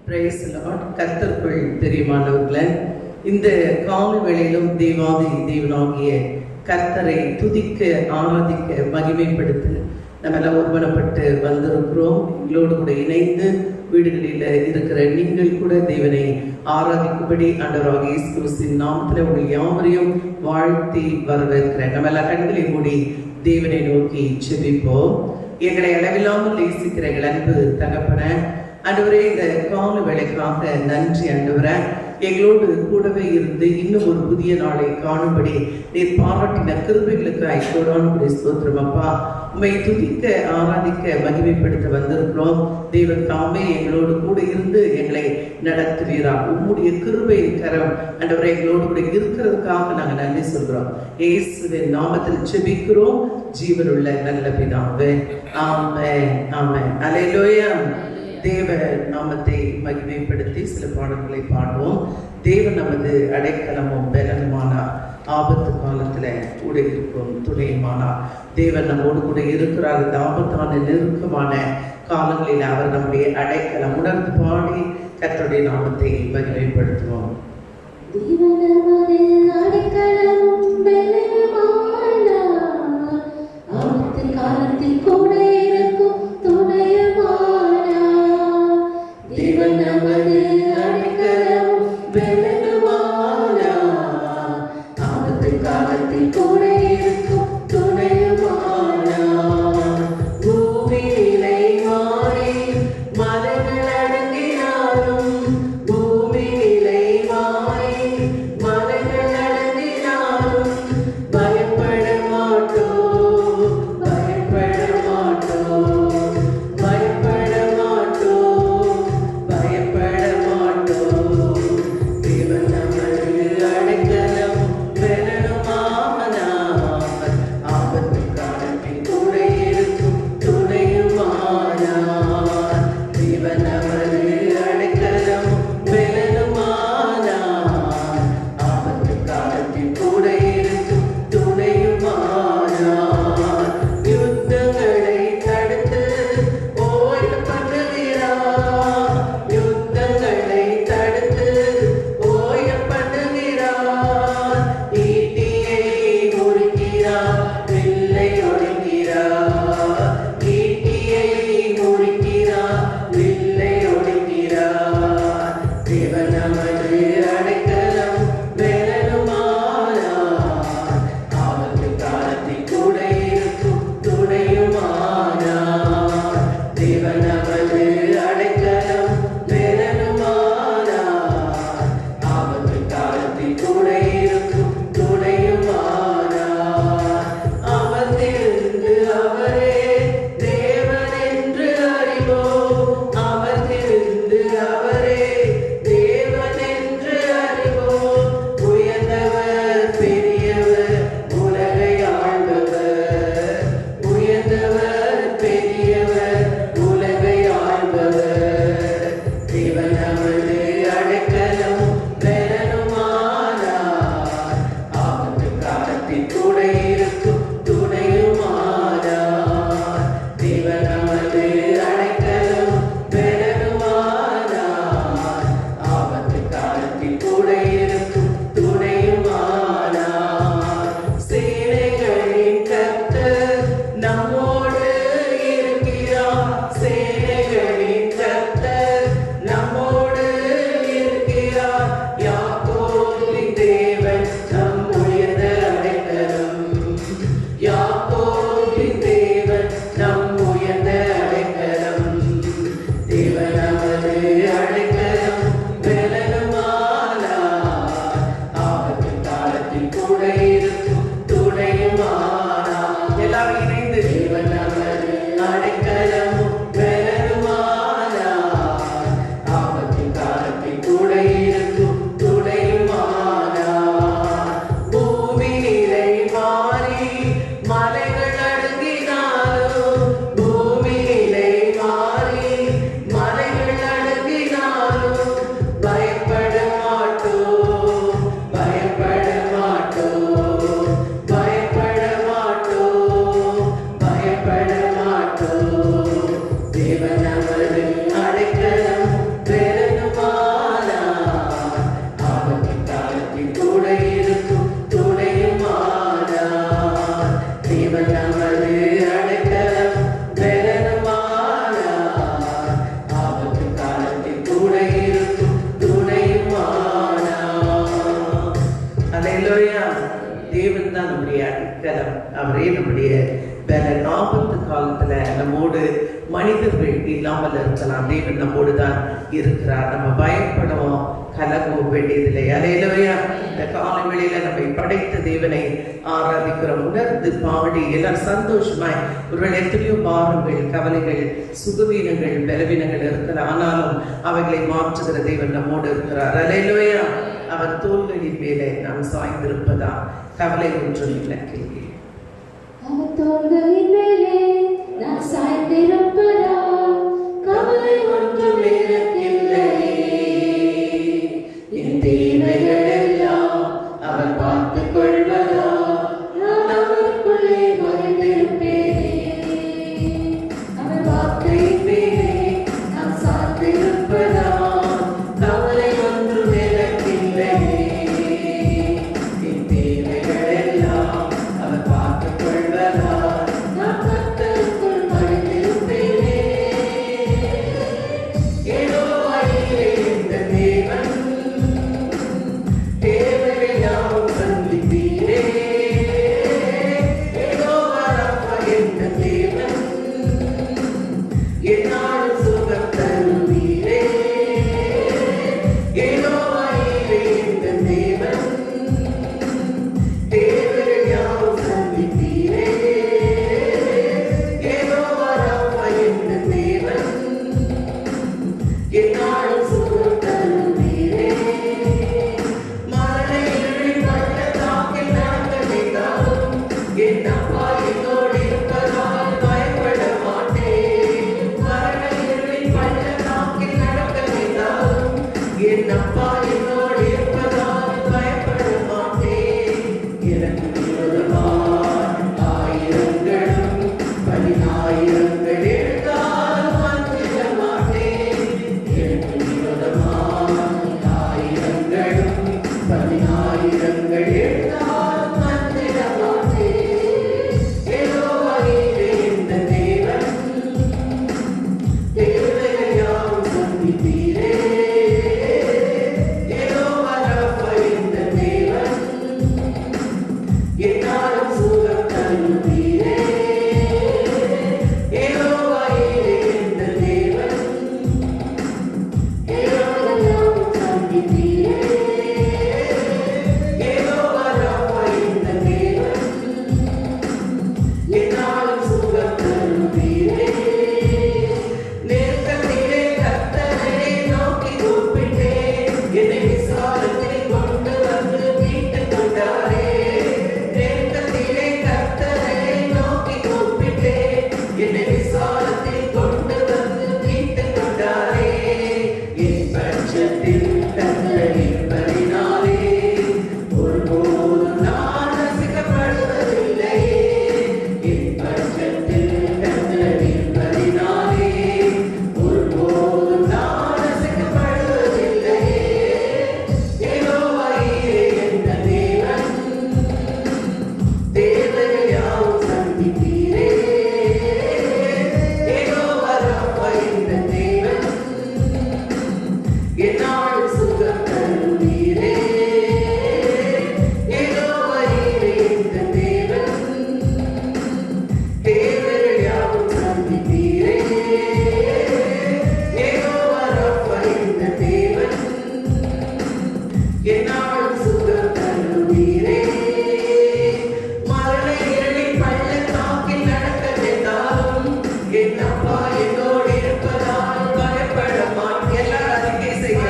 Price Lord. கர்த்தருக்குள் பிரியமானவர்களே, இந்த கால வேளையிலும் தேவாதி தேவனாகிய கர்த்தரை துதிக்க, ஆராதிக்க, மகிமைப்படுத்த நம்ம எல்லாம் ஒருமனப்பட்டு வந்திருக்கிறோம். எங்களோடு கூட இணைந்து வீடுகளில் இருக்கிற நீங்கள் கூட தேவனை ஆராதிக்கும்படி ஆண்டவராகிய இயேசு கிறிஸ்துவின் நாமத்தில் உங்கள் யாவரையும் வாழ்த்தி வரவேற்கிறேன். நம்ம எல்லாம் கண்களை மூடி தேவனை நோக்கி செபிப்போம். எங்களை அளவில்லாமல் நேசிக்கிற எங்கள் அன்பு தகப்பனே, ஆண்டவரே, இந்த கால வேளைக்காக நன்றி ஆண்டவரே. எங்களோடு கூடவே இருந்து இன்னும் ஒரு புதிய நாளை காணும்படி நீர் பாராட்டின கிருபைகளுக்காய் கோடானுடைய ஸ்தோத்திரம் அப்பா. உம்மை துதிக்க, ஆராதிக்க, மகிமைப்படுத்த வந்திருக்கிறோம். தேவன் தாமே எங்களோடு கூட இருந்து எங்களை நடத்துவீரா. உம்முடைய கிருபையின் கரம் ஆண்டவரே எங்களோடு கூட இருக்கிறதுக்காக நாங்கள் நன்றி சொல்கிறோம். இயேசுவின் நாமத்தில் ஜெபிக்கிறோம் ஜீவனுள்ள நல்ல பிதாவே, ஆமென், ஆமென். அல்லேலூயா. தேவ நாமத்தை மகிமைப்படுத்தி சில பாடல்களை பாடுவோம். தேவன் நமது அடைக்கலமும் பலனுமானார், ஆபத்து காலத்துல கூட இருக்கும் துணையுமானார். தேவன் நம்மோடு கூட இருக்கிறார். இந்த ஆபத்தான நெருக்கமான காலங்களில் அவர் நம்முடைய அடைக்கலம். உணர்ந்து பாடி கர்த்தருடைய நாமத்தை மகிமைப்படுத்துவோம். பயப்பட தான் நம்முடைய அடித்தளம். அவரே நம்முடைய பலன். ஆபத்து காலத்துல நம்மோடு மனிதர்கள் இல்லாமல் இருக்கலாம், தேவன் நம்மோடு தான் இருக்கிறார். நம்ம பயப்படவும் கலங்கவும் வேண்டியதில்லை. அல்லேலூயா. இந்த காலை வேளையில நம்மை படைத்த தேவனை ஆராதிக்கிறோம். உணர்ந்து பாடி எல்லாரும் சந்தோஷமாய். ஒருவேளை எத்தனையோ பாரங்கள், கவலைகள், சுகவீனங்கள், பலவீனங்கள் இருக்கலாம், ஆனாலும் அவைகளை மாற்றுகிற தேவன் நம்மோடு இருக்கிறார். அல்லேலூயா. அவர் தோள்களின் மேலே நாம் சாய்ந்திருப்பதா கவலை ஒன்றும் இல்லை. அவர் தோள்களின் மேலே நான் சாய்ந்திருப்பதா கவலை ஒன்றும் எனக்கில்லை. என் தேவைகள் எல்லாம் அவர் பார்த்துக் கொள்வதா நான் அவருக்குள்ளே மறைந்திருப்பேனே. அவர் வார்த்தையின் மேலே நான் சாய்ந்திருப்பதா கவலை ஒன்றும் எனக்கில்லை. என் தேவைகள் எல்லாம் அவர் பார்த்துக் கொள்வதா நான் கர்த்தருக்குள் மறைந்திருப்பேனே. யெகோவாயே இந்த தேவன் தேவைகள் யாவும் சந்திப்பீரே. யெகோவா ராஃபா இந்த தேவன் என்னாலும் சுகம் தருவீரே. யெகோவாயே இந்த தேவன் தேவைகள் யாவும் சந்திப்பீரே. யெகோவா ராஃபா இந்த தேவன் என்னாலும் சுகம் தருவீரே. மரண இருளின் பள்ளத்தாக்கில் நடக்க நேர்ந்தாலும் என் அப்பா என்னோடு இருப்பதால் பயப்பட மாட்டேன். மரண இருளின் பள்ளத்தாக்கில் நடக்க நேர்ந்தாலும் என் அப்பா என்னோடு இருப்பதால் பயப்பட மாட்டேன். எனக்கு விரோதமாய் ஆயிரங்களும் 10,000 எழுந்தாலும் அஞ்சிட மாட்டேன். எனக்கு விரோதமாய் ஆயிரங்களும் 10,000 எழுந்தாலும் அஞ்சிட மாட்டேன். யெகோவாயே இந்த தேவன் தேவைகள் யாவும் சந்திப்பீரே. யெகோவா ராஃபா இந்த தேவன் என்னாலும் சுகம் தருவீரே. யெகோவாயே இந்த தேவன் தேவைகள் யாவும் சந்திப்பீரே. யெகோவா ராஃபா இந்த தேவன் என்னாலும் சுகம் தருவீரே. நெருக்கத்திலே கர்த்தரை நோக்கி கூப்பிட்டேன், என்னை விசாலத்தில் கொண்டு வந்து மீட்டுக் கொண்டாரே. நெருக்கத்திலே கர்த்தரை நோக்கி கூப்பிட்டேன், என்னை விசாலத்தில் கொண்டு வந்து மீட்டுக் கொண்டாரே. என் பட்சத்தில் கர்த்தர் இருப்பதினாலே ஒருபோதும் நான் நசுக்கப்படுவதில்லை. என் பட்சத்தில் கர்த்தர் இருப்பதினாலே ஒருபோதும் நான் நசுக்கப்படுவதில்லை. யெகோவாயே இந்த தேவன் தேவைகள் யாவும் சந்திப்பீரே. யெகோவா ராஃபா இந்த தேவன் என்னாலும் சுகம் தருவீரே. யெகோவாயே இந்த தேவன் தேவைகள் யாவும் சந்திப்பீரே. யெகோவா ராஃபா இந்த தேவன் என்னாலும் சுகம் தருவீரே. மரண இருளின் பள்ளத்தாக்கில் நடக்க நேர்ந்தாலும் என் அப்பா என்னோடு இருப்பதால் பயப்பட மாட்டேன். எல்லாரும் அறிக்கை செய்ய.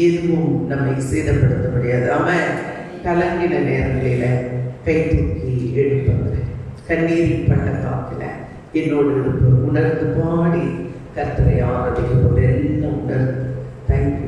எதுவும் நம்மை சேதப்படுத்த முடியாது. அவன் கலங்கின நேரங்களில கை தூக்கி எழுப்பவர், கண்ணீரின் பள்ளத்தாக்கில் என்னோடு இருப்பு உணர்ந்து பாடி கர்த்தரை ஆராதிக்கப்போது எல்லாம் உணர்ந்து தேங்க்யூ.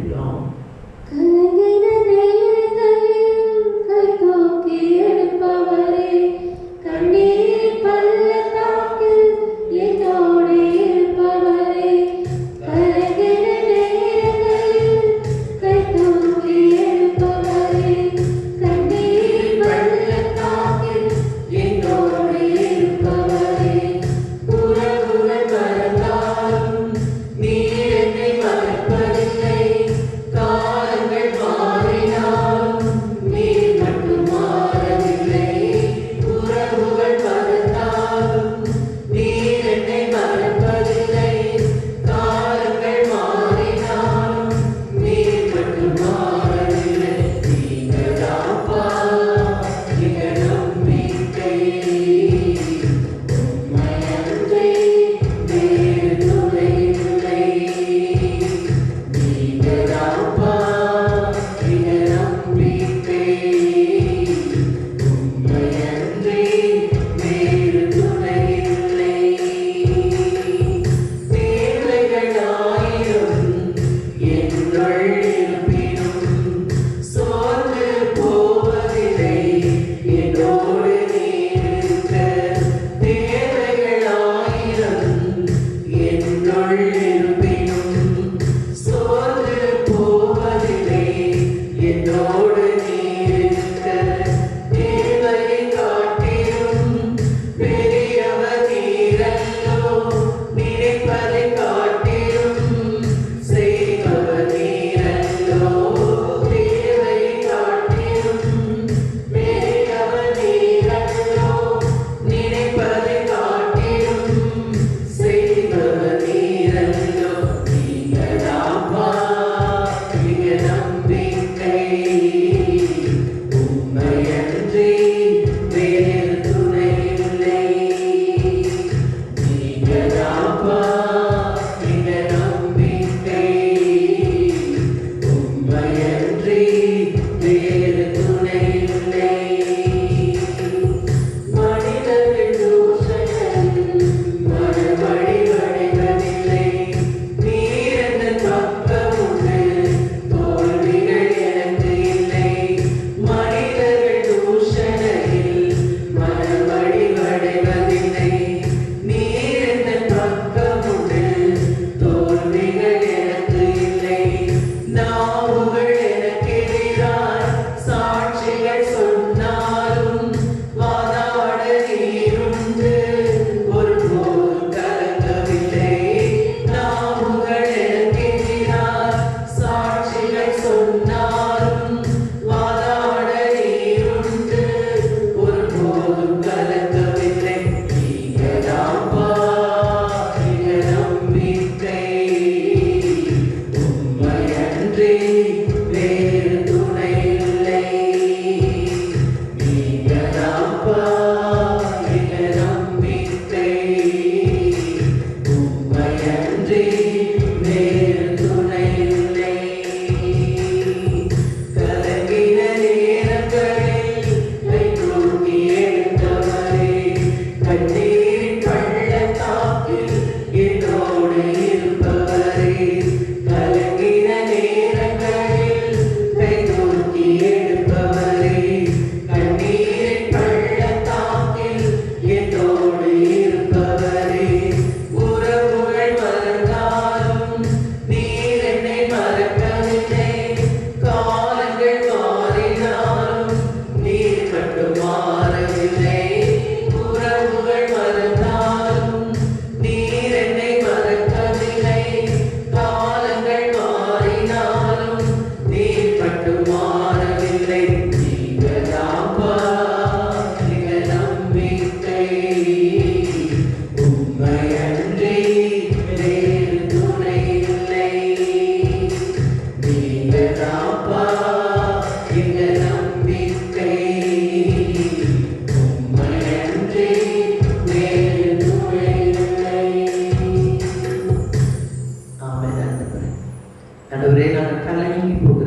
ஆண்டவரே, நாங்கள் கலங்கி போகிறோம்.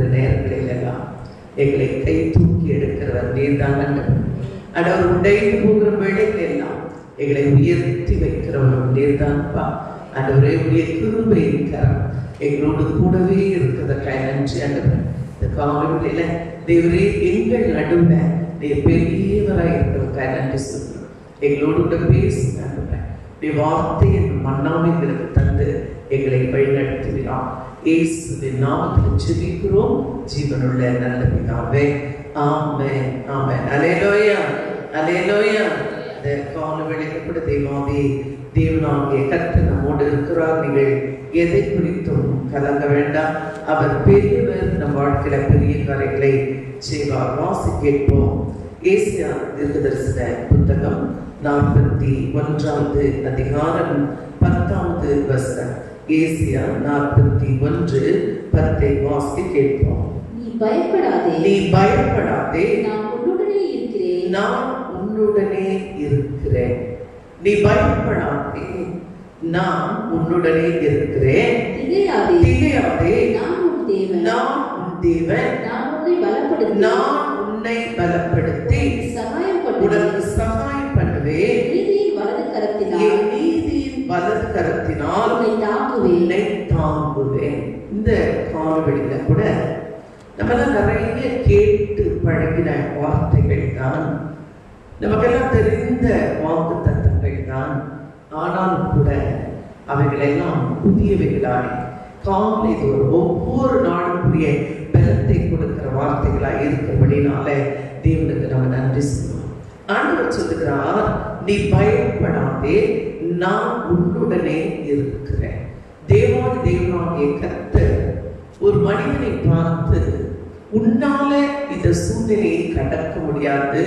எங்களை கை தூக்கி எடுக்கிறவர் நீர்தான் ஆண்டவர். அவர் உடைந்து போகிற வேளைகள் எல்லாம் எங்களை உயர்த்தி வைக்கிறவனும் நீர்தான்ப்பா. ஆண்டவரே, உடைய கிருபை இருக்கிறார் எங்களோடு கூடவே இருக்கிறதற்காக நன்றி ஆண்டவர். இந்த காலையில தேவரே எங்கள் நடுவுல நீர் பெரியவராய் இருக்கிறதுக்காக நன்றி சொல்கிறோம். எங்களோடு கூட பேசுங்க ஆண்டவரே. நீ வார்த்தை என் மன்னாமை எங்களுக்கு தந்து எங்களை வழிநடத்துகிறான். இயேசுவின் நாமத்தில் ஜெபிக்கிறோம் ஜீவனுள்ள நல்ல பிதாவே. ஆமென், ஆமென். அல்லேலூயா, அல்லேலூயா. இந்த காலை வேளையில கூட தேவனாகிய கர்த்தர் நம்மோடு இருக்கிறார். நீங்கள் எதை குறித்தும் கலங்க வேண்டாம். அவர் பெரியவர், நம் வாழ்க்கையில பெரிய காரியங்களை செய்வார். வாசி கேட்போம். ஏசாயா தீர்க்கதரிசன புத்தகம் 41வது அதிகாரம் 10வது வசனம். ஏசாயா 41:10 வாசி கேட்போம். நீ பயப்படாதே, நீ பயப்படாதே, நான் உன்னுடனே இருக்கிறேன், நான் உன்னுடனே இருக்கிறேன். நீ பயப்படாதே, நான் உன்னுடனே இருக்கிறேன். திகையாதே, திகையாதே, நான் உன் தேவன், நான் உன் தேவன், நான் உன்னை பலப்படுத்தி, நான் உன்னை பலப்படுத்தி சகாயம் பண்ணுவேன், உனக்கு சகாயம் பண்ணுவேன். நீதியின் வலது கரத்தினால், என் நீதியின் வலது கரத்தினால் உன்னை தாங்குவேன், உன்னை தாங்குவேன். இந்த காலவெளியில கூட நம்மளாம் நிறைய கேட்டு பழகின வார்த்தைகள் தான், நமக்கெல்லாம் தெரிந்த வாக்கு தத்தங்கள் தான். ஆனாலும் கூட அவைகளெல்லாம் புதியவைகளாய் காலை தோறும் ஒவ்வொரு நாளுக்குரிய பலத்தை கொடுக்கிற வார்த்தைகளாய் இருக்கிறபடினால தேவனுக்கு நம்ம நன்றி சொல்லுவோம். ஆண்டவர் சொல்லுகிறார், நீ பயப்படாதே, நான் உன்னுடனே இருக்கிறேன். தேவனாகிய கர்த்தர் ஒரு மனிதனை பார்த்து, உன்னால இந்த சூழ்நிலையை கடக்க முடியாது,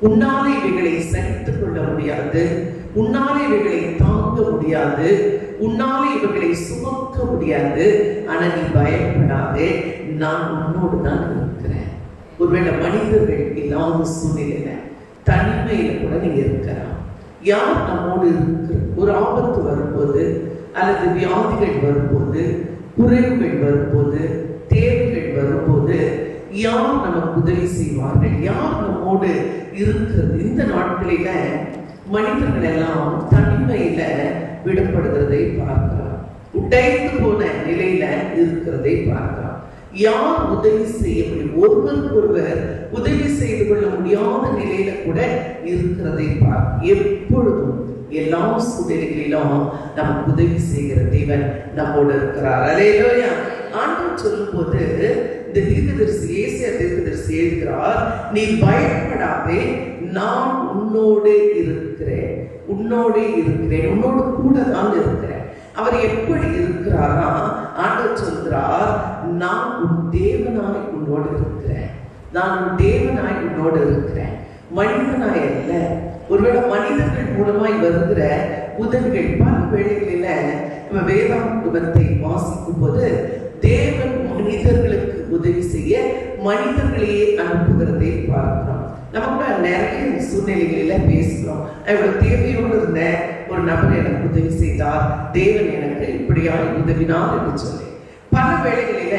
உன்னால இவைகளை சகித்துக் கொள்ள முடியாது, உன்னால இவைகளை தாங்க முடியாது, உன்னால இவைகளை சுமக்க முடியாது, ஆனா நீ பயப்படாதே, நான் உன்னோடு தான் இருக்கிறேன். ஒருவேளை மனிதர்கள் இல்லாத சூழ்நிலையில தனிமையில கூட நீ இருக்கலாம். யார் நம்மோடு இருக்கிற ஒரு ஆபத்து வரும்போது, அல்லது வியாதிகள் வரும்போது, குறைவுகள் வரும்போது, தேவைகள் வரும்போது யார் நமக்கு உதவி செய்வார்கள்? யார் நம்மோடு இருக்கிறது? இந்த நாட்களில மனிதர்கள் எல்லாம் தனிமையில விடப்படுகிறதை பார்க்கலாம், உடைந்து போன நிலையில இருக்கிறதை பார்க்கலாம். யார் உதவி செய்ய முடியும்? ஒருவருக்கு ஒருவர் உதவி செய்து கொள்ள முடியாத நிலையில கூட இருக்கிறதை பார்க்க. எப்பொழுதும் எல்லா சூழ்நிலைகளிலும் நமக்கு உதவி செய்கிற தேவன் நம்மோடு இருக்கிறார். அல்லேலூயா. ஆண்டவர் சொல்லும் போது இந்த தீர்க்கதரிசி ஏசாயா தீர்க்கதரிசி எழுதுகிறார், நீ பயப்படாதே, நான் உன்னோடு இருக்கிறேன், உன்னோடு இருக்கிறேன், உன்னோடு கூட தான் இருக்கிறேன். அவர் எப்படி இருக்கிறாரா? ஆண்டவர் சொல்கிறார், நான் உன் தேவனாய் உன்னோடு இருக்கிறேன், நான் உன் தேவனாய் உன்னோடு இருக்கிறேன், மனிதனாய் அல்ல. ஒருவேளை மனிதர்கள் மூலமாய் வருகிற உதவிகள் பல வேளைகளில நம்ம வேதாகமத்தை வாசிக்கும் போது தேவன் மனிதர்களுக்கு உதவி செய்ய மனிதர்களையே அனுப்புகிறதை பார்க்கிறோம். நம்ம கூட நிறைய சூழ்நிலைகளில பேசுகிறோம். இவ்வளவு தேவையோடு இருந்த ஒரு நபர் எனக்கு உதவி செய்தார், தேவன் எனக்கு இப்படியாக உதவினார் என்று சொல்லி பல வேளைகளில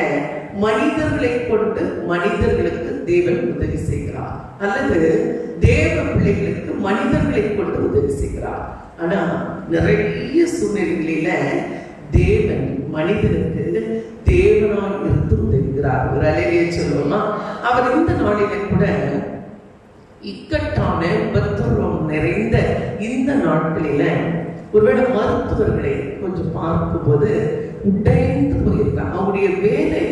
மனிதர்களை கொண்டு மனிதர்களுக்கு தேவன் உதவி செய்கிறார், அல்லது தேவ பிள்ளைகளுக்கு மனிதர்களை கொண்டு உதவி செய்கிறார். ஆனா நிறைய சூழ்நிலைகளில தேவன் மனிதனுக்கு தேவனாய் இருந்து உதவுகிறார். ஒரு அலையிலே சொல்லுவோமா? அவர் இந்த நாளிலே கூட இக்கட்டான உபத்திரவம் நிறைந்த இந்த நாட்களில ஒருவேளை மருத்துவர்களை கொஞ்சம் பார்க்கும் போது உடைந்து போயிருக்காங்க. அவருடைய வேலை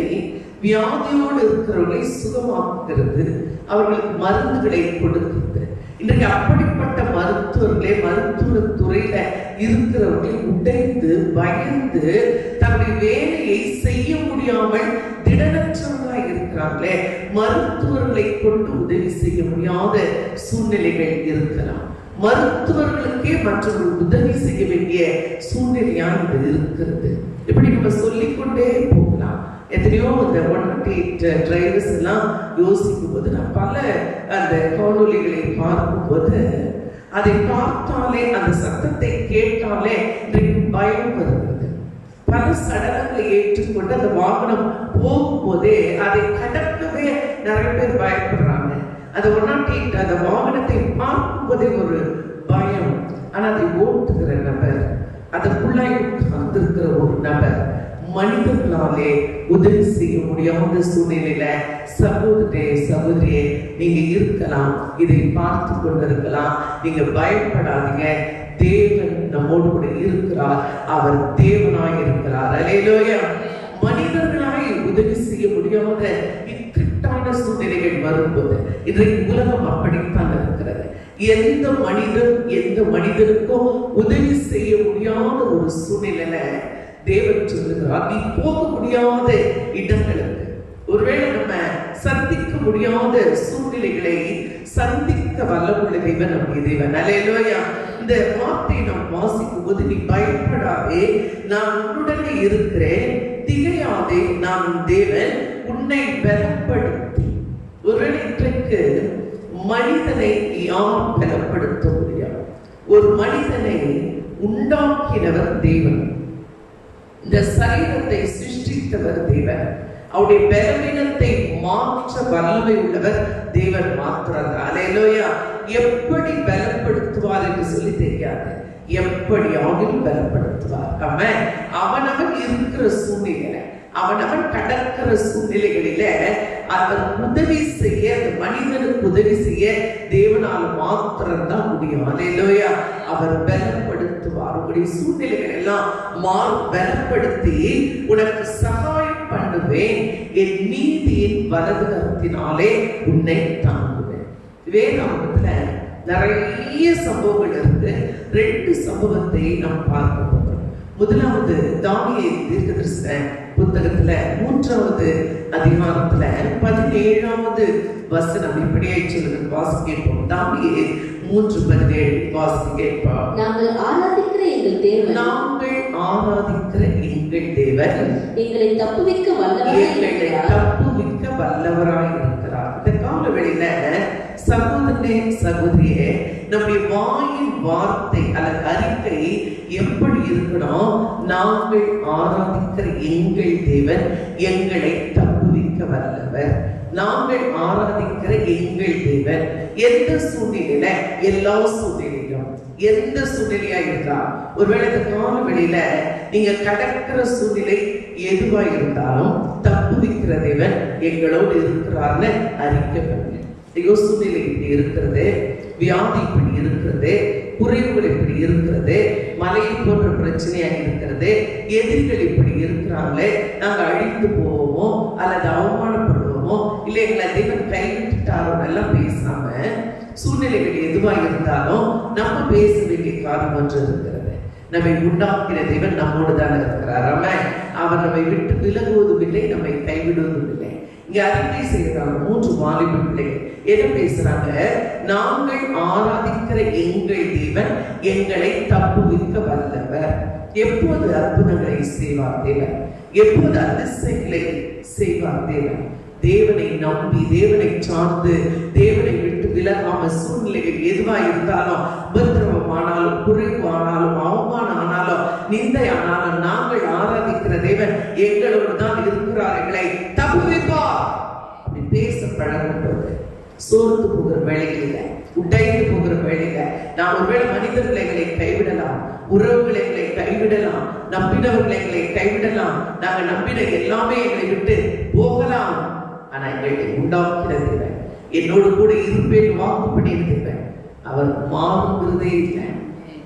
வியாதியோடு இருக்கிறவர்களை சுகமாக்குகிறது, அவர்களுக்கு மருந்துகளை கொடுக்கிறது. இன்றைக்கு அப்படிப்பட்ட மருத்துவர்களே, மருத்துவ துறையில இருக்கிறவர்களை உடைந்து பயந்து தன்னுடைய வேலையை செய்ய முடியாமல் திடனற்றவர்களாக இருக்கிறார்களே, மருத்துவர்களை கொண்டு உதவி செய்ய முடியாத சூழ்நிலைகள் இருக்கலாம். மருத்துவர்களுக்கே மற்றவர்கள் உதவி செய்ய வேண்டிய சூழ்நிலையாக இருக்கிறது. இப்படி நம்ம சொல்லிக்கொண்டே போகலாம். எத்தனையோ இந்த 108 டிரைவர்ஸ் எல்லாம் யோசிக்கும் போது நான் பல அந்த காணொலிகளை பார்க்கும் போது அதை பார்த்தாலே, அந்த சத்தத்தை கேட்டாலே எனக்கு பயம் வருகிறது. பல சடலங்களை ஏற்றுக்கொண்டு அந்த வாகனம் போகும்போதே அதை கடக்கவே நிறைய பேர் பயப்படுறாங்க. அந்த 108 அந்த வாகனத்தை பார்க்கும்போதே ஒரு பயம். ஆனா அதை ஓட்டுகிற நபர், அதற்குள்ளாய் உட்கார்ந்திருக்கிற ஒரு நபர், மனிதர்களாலே உதவி செய்ய முடியாத சூழ்நிலையில சகோதரே சகோதரியே நீங்க இருக்கலாம், இதை பார்த்து கொண்டிருக்கலாம். நீங்க பயப்படாதீங்க. தேவன் நம்மோடு கூட இருக்கிறார். அவர் தேவனாய் இருக்கிறார். அல்லேலூயா. மனிதர்களாய் உதவி செய்ய முடியாத இக்கட்டான சூழ்நிலைகள் வரும்போது இன்றைக்கு உலகம் அப்படித்தான் இருக்கிறது. எந்த மனிதனுக்கும் உதவி செய்ய முடியாத ஒரு சூழ்நிலையில தேவன் சொல்லுகிறார், நீ போக முடியாத இடங்களுக்கு, ஒருவேளை நம்ம சந்திக்க முடியாத சூழ்நிலைகளை சந்திக்க வல்லமுள்ள தேவன் நம்முடைய தேவன். அல்லேலூயா. இந்த வார்த்தையை நாம் வாசிக்கும் போது, நீ பயப்படாதே, நான் உன்னுடனே இருக்கிறேன், திகையாதே, நான் தேவன், உன்னை பலப்படுத்தி. ஒருவேளை இன்றைக்கு மனிதனை யார் பலப்படுத்த முடியாது? ஒரு மனிதனை உண்டாக்கினவர் தேவன். இந்த சரீரத்தை சிருஷ்டித்தவர் தேவன். அவருடைய பலவீனத்தை மாற்ற வல்லமை உள்ளவர் தேவன் மாத்திரம். அல்லேலூயா. எப்படி பலப்படுத்துவார் என்று சொல்லி தெரியாது, எப்படி ஆகிலும் பலப்படுத்துவார். அவனவன் இருக்கிற சூழ்நிலை, அவனவன் கடற்கிற சூழ்நிலைகளில அவர் உதவி செய்ய, அந்த மனிதனுக்கு உதவி செய்ய தேவனால் மாத்திரம்தான் முடியும். அல்லேலூயா. அவர் பலப்படுத்துவார். உங்களுடைய சூழ்நிலைகள் எல்லாம் பலப்படுத்தி உனக்கு சகாயம் பண்ணுவேன், என் நீதியின் வலது கரத்தினாலே உன்னை தாங்குவேன். வேதாகமத்துல நிறைய சம்பவங்கள் இருக்கு. 2 சம்பவத்தை நாம் பார்க்க போகிறோம். முதலாவது தானியேல் தீர்க்கதரிசன புத்தகத்துல 3வது அதிகாரத்துல 17வது வசனம் இப்படியே சொல்லுங்க, வாசி கேட்போம். தானியேல் 3:17 வாசி கேட்போம். நாங்கள் ஆராதிக்கிற எங்கள் தேவன், நாங்கள் ஆராதிக்கிற எங்கள் தேவன் எங்களை தப்புவிக்க வல்லவராய் இருக்கிறார். இந்த கால வேளையில சகோதரனே சகோதரியே, நம்முடைய வாயின் வார்த்தை அல்லது அறிக்கை எப்படி இருக்கணும்? நாங்கள் ஆராதிக்கிற எங்கள் தேவன் எங்களை தப்புவிக்க வல்லவர். நாங்கள் ஆராதிக்கிற எங்கள் தேவன் எந்த சூழ்நிலையில, எல்லா சூழ்நிலையிலும், எந்த சூழ்நிலையா இருந்தா, ஒருவேளை இந்த கால வெளியில நீங்க கடக்கிற சூழ்நிலை எதுவா இருந்தாலும் தப்புவிக்கிற தேவன் எங்களோடு இருக்கிறார்னு அறிக்கை பண்ணுங்க. ஐயோ, சூழ்நிலை இப்படி இருக்கிறது, வியாதி இப்படி இருக்கிறது, குறைவுகள் இப்படி இருக்கிறது, மலையை போன்ற பிரச்சனையா இருக்கிறது, எதிரிகள் இப்படி இருக்கிறாங்களே, நாங்க அழிந்து போவோமோ அல்லது அவமானப்படுவோமோ, இல்லை எங்களை தேவன் கைவிட்டுட்டாரோ எல்லாம் பேசாம, சூழ்நிலைகள் எதுவா இருந்தாலும் நம்ம பேச வேண்டிய காரணம் ஒன்று இருக்கிறது. நம்மை உண்டாக்கிற தேவன் நம்மோடு தான் இருக்கிறார். அவர் நம்மை விட்டு விலகுவதும் இல்லை, நம்மை கைவிடுவதும் இல்லை. இங்க அறிக்கை செய்யறாங்க 3 வாலிப பிள்ளைகள். என்ன பேசுறாங்க? நாங்கள் ஆராதிக்கிற எங்கள் தேவன் எங்களை தப்புவிக்க வல்லவர். எப்போது அற்புதங்களை செய்வார் தேவன்? எப்போது அதிசயங்களை செய்வார் தேவன்? தேவனை நம்பி, தேவனை சார்ந்து, தேவனை விட்டு விலகாம, சூழ்நிலைகள் எதுவா இருந்தாலும், உபத்திரவம் ஆனாலும், குறைவு ஆனாலும், அவமானம் ஆனாலும், நிந்தை ஆனாலும், நாங்கள் ஆராதிக்கிற தேவன் எங்களோடு தான் இருக்கிறார், எங்களை தப்புவிப்பார். அப்படி பேச பழகும் போது சோர்ந்து போகிற வேலைகளில, உடைந்து போகிற வேலையில, நாம் ஒருவேளை மனிதர்களை எங்களை கைவிடலாம், உறவுகளை எங்களை கைவிடலாம், நம்பினவர்களை எங்களை கைவிடலாம், நாங்கள் நம்பின எல்லாமே எங்களை விட்டு போகலாம். ஆனா எங்களை உண்டாக்கிற தேவன், என்னோடு கூட இருப்பேன் வாக்குப்படி இருந்தேன், அவர் மாறுகிறதே இல்லை.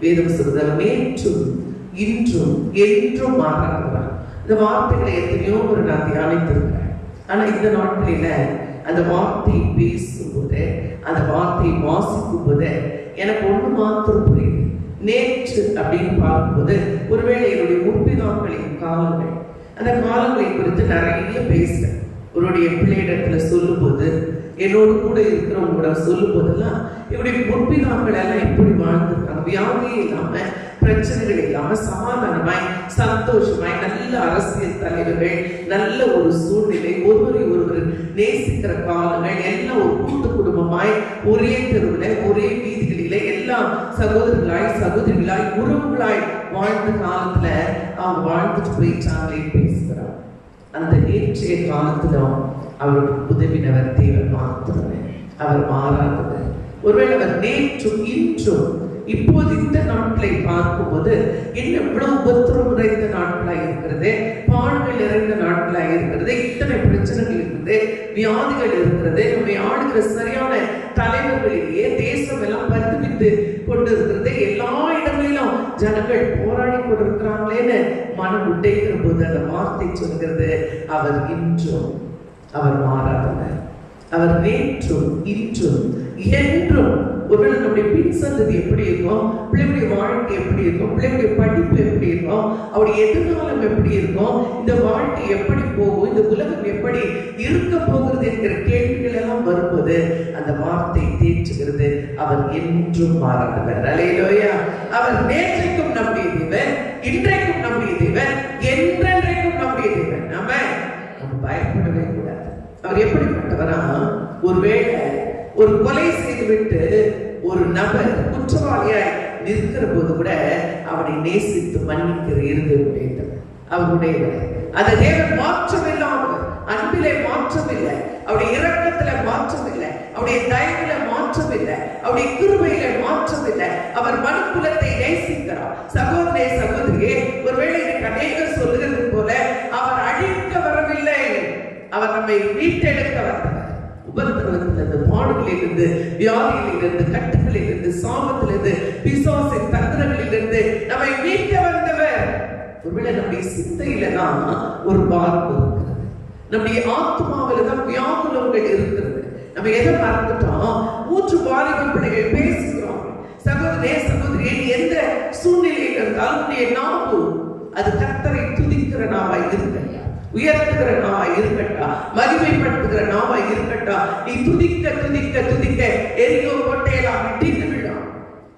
வேதம் சொல்ற நேற்றும் இன்றும் என்றும் மாறாதவர். இந்த வார்த்தைகளை எத்தனையோ ஒரு நான் தியானித்திருக்கிறேன். ஆனா இந்த நாட்களில அந்த வார்த்தையை பேசும்போது, அந்த வார்த்தையை வாசிக்கும் போது எனக்கு ஒண்ணு மாத்திரம் புரியுது. நேற்று அப்படின்னு பார்க்கும்போது, ஒருவேளை என்னுடைய முற்பிதாக்களின் காலங்கள், அந்த காலங்களை குறித்து நிறைய பேசுறேன். உன்னுடைய பிள்ளையிடத்துல சொல்லும் போது, என்னோடு கூட இருக்கிறவங்களோட சொல்லும் போதெல்லாம் இவருடைய முற்பிதாக்கள் எல்லாம் எப்படி வாழ்ந்திருக்காங்க, வியாதியே இல்லாம, பிரச்சனைகள் இல்லாம, சமாதானமாய், சந்தோஷமாய், நல்ல அரசியல் தலைவர்கள், நல்ல ஒரு சூழ்நிலை, ஒருவரை ஒருவர் நேசிக்கிற காலங்கள், எல்லாம் ஒரு கூட்டு குடும்பமாய், ஒரே தெருவுல, ஒரே வீதிகளில, எல்லாம் சகோதரர்களாய், சகோதரிகளாய், உறவுகளாய் வாழ்ந்த காலத்துல அவங்க வாழ்ந்துட்டு போயிட்டாங்களே பேசுகிறார். அந்த நேற்றைய காலத்திலும் அவருக்கு உதவினவர் தேவன் மாத்திரமே. அவர் மாறாதவர். ஒருவேளை அவர் நேற்றும் இன்றும் இப்போது இந்த நாட்களை பார்க்கும்போது என்ன இவ்வளவு உபத்திரம் நிறைந்த நாட்களாக இருக்கிறது, பாடுகள் நிறைந்த நாட்களாக இருக்கிறது, இத்தனை பிரச்சனைகள் இருக்குது, வியாதிகள் இருக்கிறது, நம்மை ஆளுகிற சரியான தலைவர்களிலேயே தேசம் எல்லாம் பரிதபித்து கொண்டு இருக்கிறது, எல்லா இடங்களிலும் ஜனங்கள் போராடி கொண்டிருக்கிறாங்களேன்னு மனம் உடைக்கிற போது அந்த வார்த்தை சொல்கிறது, அவர் இன்றும் அவர் மாறாதவர். அவர் நேற்றும் இன்றும் என்றும். ஒருவேளை நம்முடைய பின் சந்ததி எப்படி இருக்கும், பிள்ளைகளுடைய வாழ்க்கை எப்படி இருக்கும், பிள்ளைகளுடைய படிப்பு எப்படி இருக்கும், அவருடைய எதிர்காலம் எப்படி இருக்கும், இந்த வாழ்க்கை எப்படி போகும், இந்த உலகம் எப்படி இருக்க போகிறது என்கிற கேள்விகள் எல்லாம் வரும்போது அந்த வார்த்தை தேற்றுகிறது, அவர் என்றும் மாறாதவர். அல்லேலூயா. அவர் நேற்றைக்கும் நம்முடைய தேவன், இன்றைக்கும் நம்முடைய தேவன், என்றென்றைக்கும் நம்முடைய தேவன். நம்ம பயப்படவே கூடாது. அவர் எப்படிப்பட்டவரா, ஒருவேளை ஒரு கொலை செய்துவிட்டு ஒரு நபர் குற்றவாளியாய் நிற்கிற போது கூட அவனை நேசித்து மன்னிக்கிற இருதயம் அவருடையவர். அந்த தேவன் மாற்றம் இல்லாமல், அன்பிலே மாற்றம் இல்லை, அவருடைய இரக்கத்துல மாற்றம் இல்லை, அவருடைய தயவுல மாற்றம் இல்லை, அவருடைய கிருபையில மாற்றம் இல்லை. அவர் மனுக்குலத்தை நேசிக்கிறார். சகோதரே சகோதரியே, ஒருவேளை எனக்கு அநேகர் சொல்லுகிறது போல அவர் அழிக்க வரவில்லை, அவர் நம்மை மீட்டெடுக்க வந்தவர். உபத்திரவத்திலிருந்து, பாடுகளிலிருந்து, வியாதிகளிலிருந்து, கட்டுகளிலிருந்து, சாபத்திலிருந்து, பிசாசின் தந்திரங்களிலிருந்து நம்மை மீட்க வந்தவர். ஒருவேளை நம்முடைய சிந்தையில தான் ஒரு பாரம் இருக்கிறது, நம்முடைய ஆத்மாவில தான் வியாகுலங்கள் இருக்கிறது. நம்ம எதை மறந்துட்டோம்? 3 வாலிப பிள்ளைகள் பேசுகிறோம். சகோதரே சகோதரியே, எந்த சூழ்நிலையில் இருந்தாலும் உன்னுடைய நாவு அது கர்த்தரை துதிக்கிற நாவாய் இருக்கட்டும், உயர்த்துகிற நாவாய் இருக்கட்டா, மகிமைப்படுத்துகிற நாவாய் இருக்கட்டா. நீ துதிக்க துதிக்க துதிக்க எரியோ கோட்டையெல்லாம் இடிந்து விடும்.